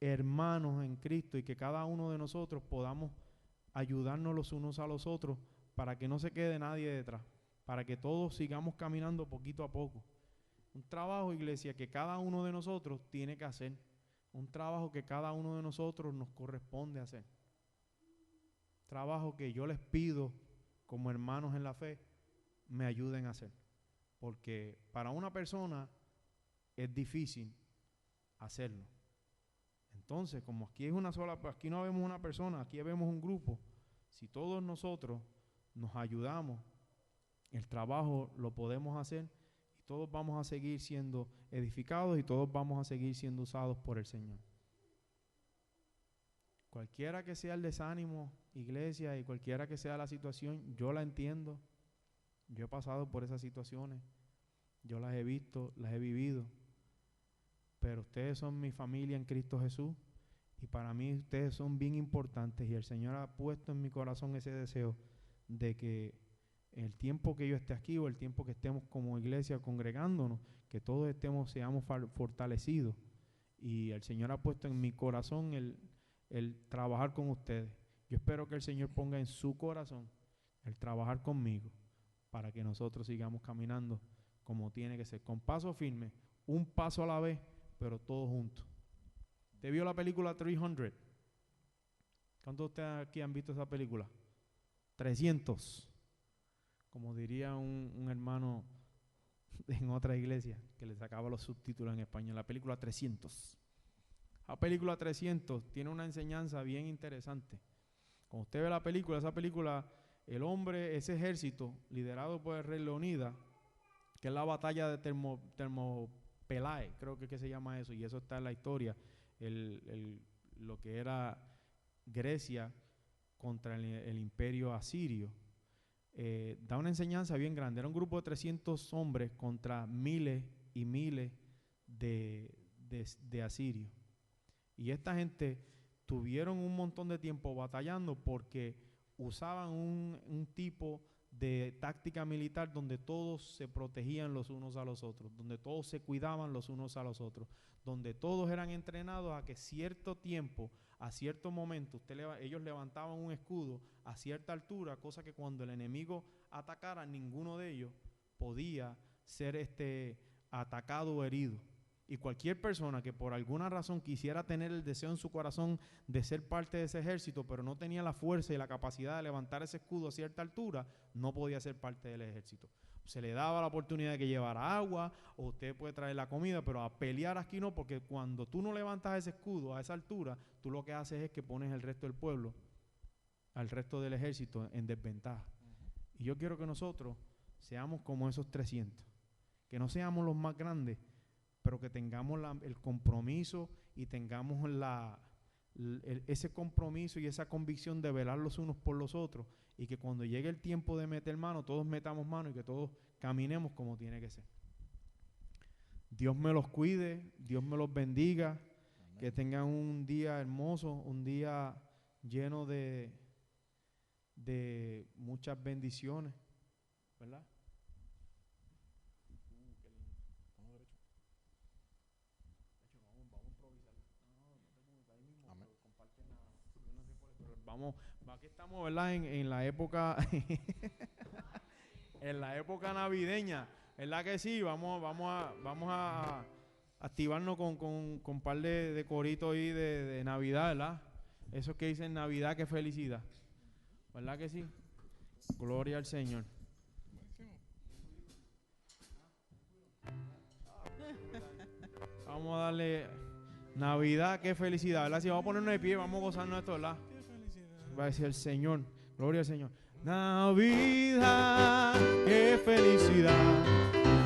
A: hermanos en Cristo y que cada uno de nosotros podamos ayudarnos los unos a los otros para que no se quede nadie detrás, para que todos sigamos caminando poquito a poco. Un trabajo, iglesia, que cada uno de nosotros tiene que hacer. Un trabajo que cada uno de nosotros nos corresponde hacer. Trabajo que yo les pido como hermanos en la fe me ayuden a hacer. Porque para una persona es difícil hacerlo. Entonces, como aquí es una sola, aquí no vemos una persona, aquí vemos un grupo. Si todos nosotros nos ayudamos, el trabajo lo podemos hacer y todos vamos a seguir siendo edificados y todos vamos a seguir siendo usados por el Señor. Cualquiera que sea el desánimo, iglesia, y cualquiera que sea la situación, yo la entiendo. Yo he pasado por esas situaciones, yo las he visto, las he vivido. Pero ustedes son mi familia en Cristo Jesús y para mí ustedes son bien importantes y el Señor ha puesto en mi corazón ese deseo de que el tiempo que yo esté aquí o el tiempo que estemos como iglesia congregándonos, que todos seamos fortalecidos, y el Señor ha puesto en mi corazón el trabajar con ustedes. Yo espero que el Señor ponga en su corazón el trabajar conmigo para que nosotros sigamos caminando como tiene que ser, con paso firme, un paso a la vez, pero todos juntos. ¿Te vio la película 300? ¿Cuántos de ustedes aquí han visto esa película? 300. Como diría un hermano en otra iglesia que le sacaba los subtítulos en español. La película 300. La película 300 tiene una enseñanza bien interesante. Cuando usted ve la película, esa película, el hombre, ese ejército liderado por el rey Leonidas, que es la batalla de Termopelae, creo que se llama eso, y eso está en la historia, lo que era Grecia contra el imperio asirio. Da una enseñanza bien grande. Era un grupo de 300 hombres contra miles y miles de asirios. Y esta gente tuvieron un montón de tiempo batallando porque usaban un tipo de táctica militar donde todos se protegían los unos a los otros, donde todos se cuidaban los unos a los otros, donde todos eran entrenados a que cierto tiempo, a cierto momento, ellos levantaban un escudo a cierta altura, cosa que cuando el enemigo atacara, ninguno de ellos podía ser atacado o herido. Y cualquier persona que por alguna razón quisiera tener el deseo en su corazón de ser parte de ese ejército, pero no tenía la fuerza y la capacidad de levantar ese escudo a cierta altura, no podía ser parte del ejército. Se le daba la oportunidad de que llevara agua, o usted puede traer la comida, pero a pelear aquí no, porque cuando tú no levantas ese escudo a esa altura, tú lo que haces es que pones el resto del pueblo, al resto del ejército, en desventaja. Y yo quiero que nosotros seamos como esos 300, que no seamos los más grandes, pero que tengamos el compromiso y tengamos ese compromiso y esa convicción de velar los unos por los otros, y que cuando llegue el tiempo de meter mano, todos metamos mano y que todos caminemos como tiene que ser. Dios me los cuide, Dios me los bendiga. Amén. Que tengan un día hermoso, un día lleno de muchas bendiciones, ¿verdad? Aquí estamos, ¿verdad? En la época en la época navideña, ¿verdad que sí? Vamos a activarnos con un par de coritos ahí de Navidad, ¿verdad? Esos que dicen Navidad, qué felicidad, ¿verdad que sí? Gloria al Señor. Vamos a darle Navidad, qué felicidad, ¿verdad? Si vamos a ponernos de pie, vamos a gozarnos de esto, ¿verdad? Va a decir el Señor, gloria al Señor. Navidad, qué felicidad.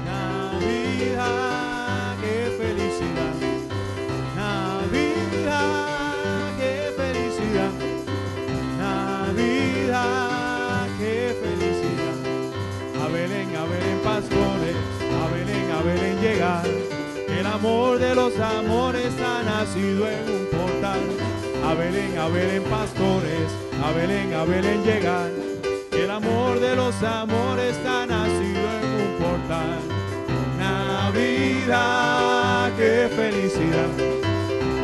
A: Navidad, qué felicidad. Navidad, qué felicidad. Navidad, qué felicidad. A Belén, pastores, a Belén llegar. El amor de los amores ha nacido en un portal. A Belén, pastores, a Belén llegar. El amor de los amores ha nacido en un portal. Navidad, qué felicidad.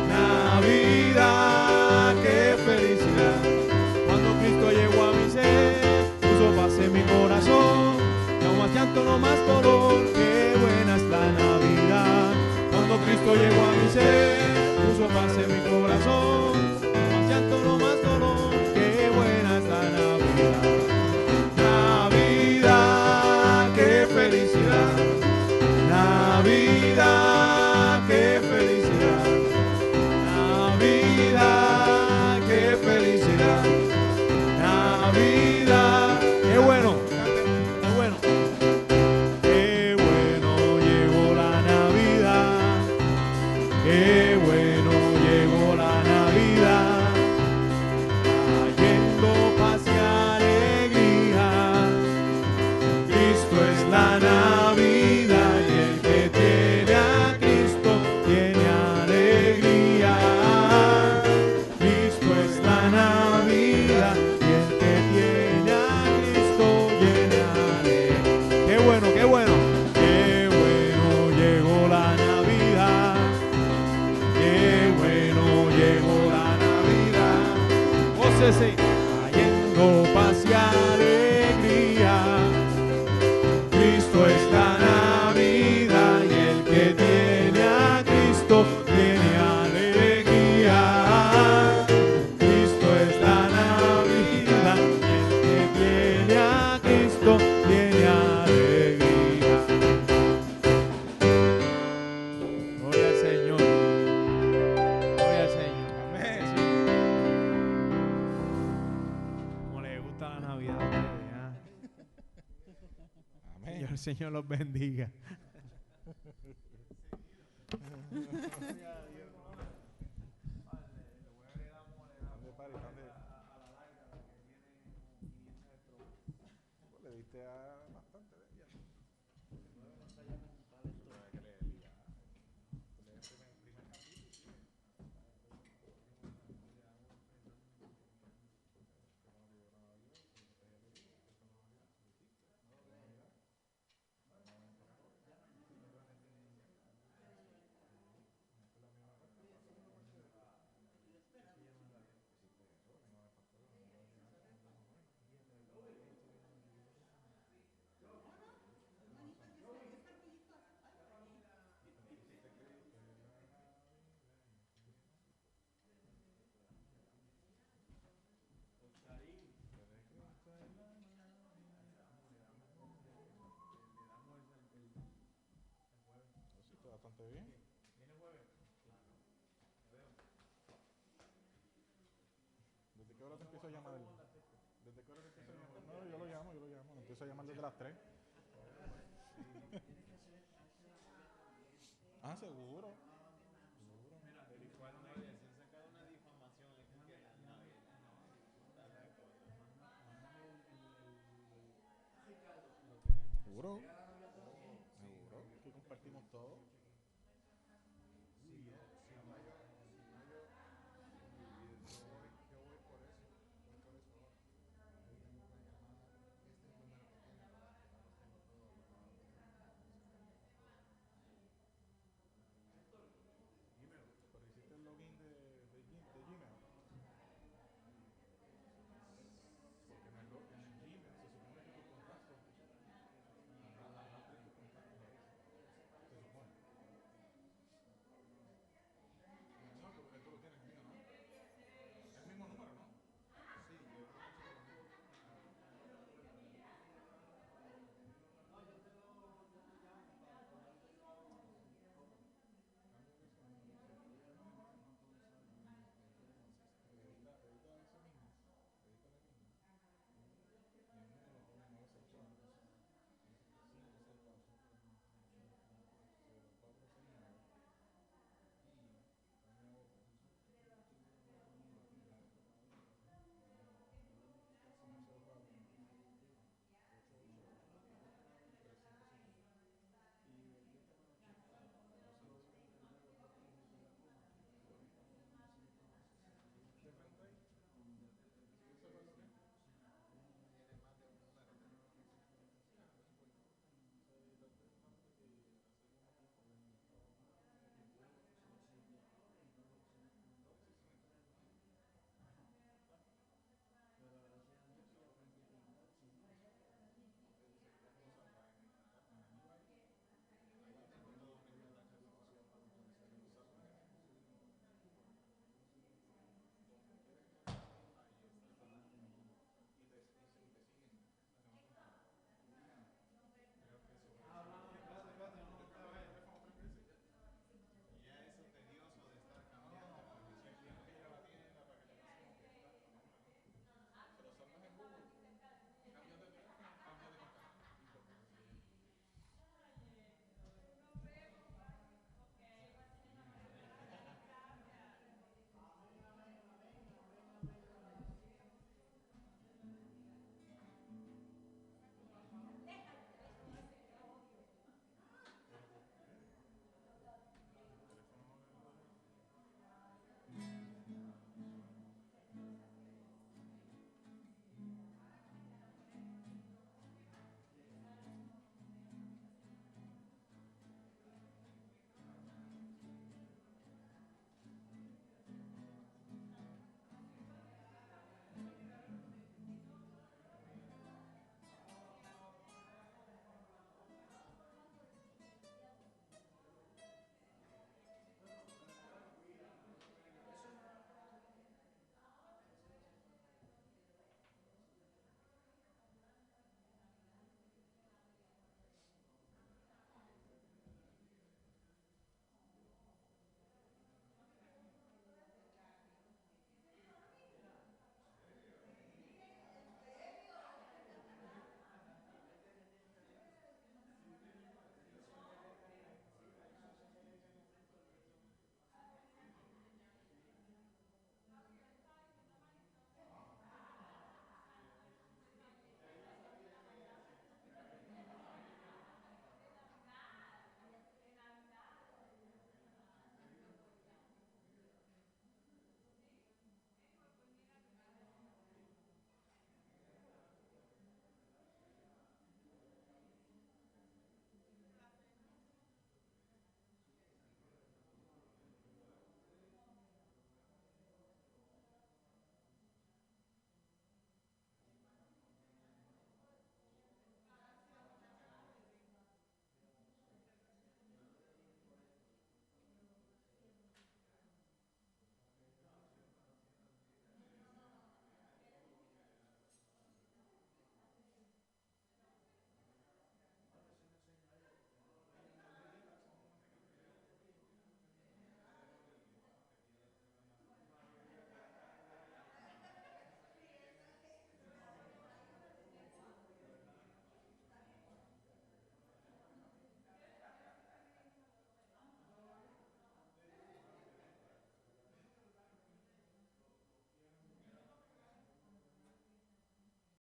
A: Navidad, qué felicidad. Cuando Cristo paz en mi corazón, no más llanto, no más dolor. Qué buena es la Navidad. Cuando Cristo llegó a mi ser, puso paz en mi corazón, no más llanto, no más dolor. Qué buena es la Navidad. Navidad, qué felicidad. Navidad, qué felicidad. Navidad, qué felicidad. Navidad, qué bueno, qué bueno. Qué bueno llegó la Navidad. Qué bueno llegó la Navidad. Trayendo paz y alegría. Cristo es la Navidad y el que tiene a Cristo tiene alegría. Cristo es la Navidad y el que tiene a Cristo tiene alegría. Qué bueno, qué bueno. Qué bueno llegó la Navidad. Qué bueno llegó la Navidad. Gócese. Trayendo paz y alegría. Cristo es la Navidad y el que tiene a Cristo tiene alegría. Cristo es la Navidad y el que tiene a Cristo tiene alegría. Gloria al Señor. Gloria al Señor. Amén. Sí. Como le gusta la Navidad a ustedes, ¿ah? Señor, el Señor los bendiga.
B: Le diste a bastante de ella. Está bastante bien. ¿Desde qué hora te empiezo a llamar? ¿Desde qué hora te empiezo a llamar? No, yo lo llamo. Me empiezo a llamar desde las 3. Ah, seguro. Seguro. Seguro. Que compartimos todo.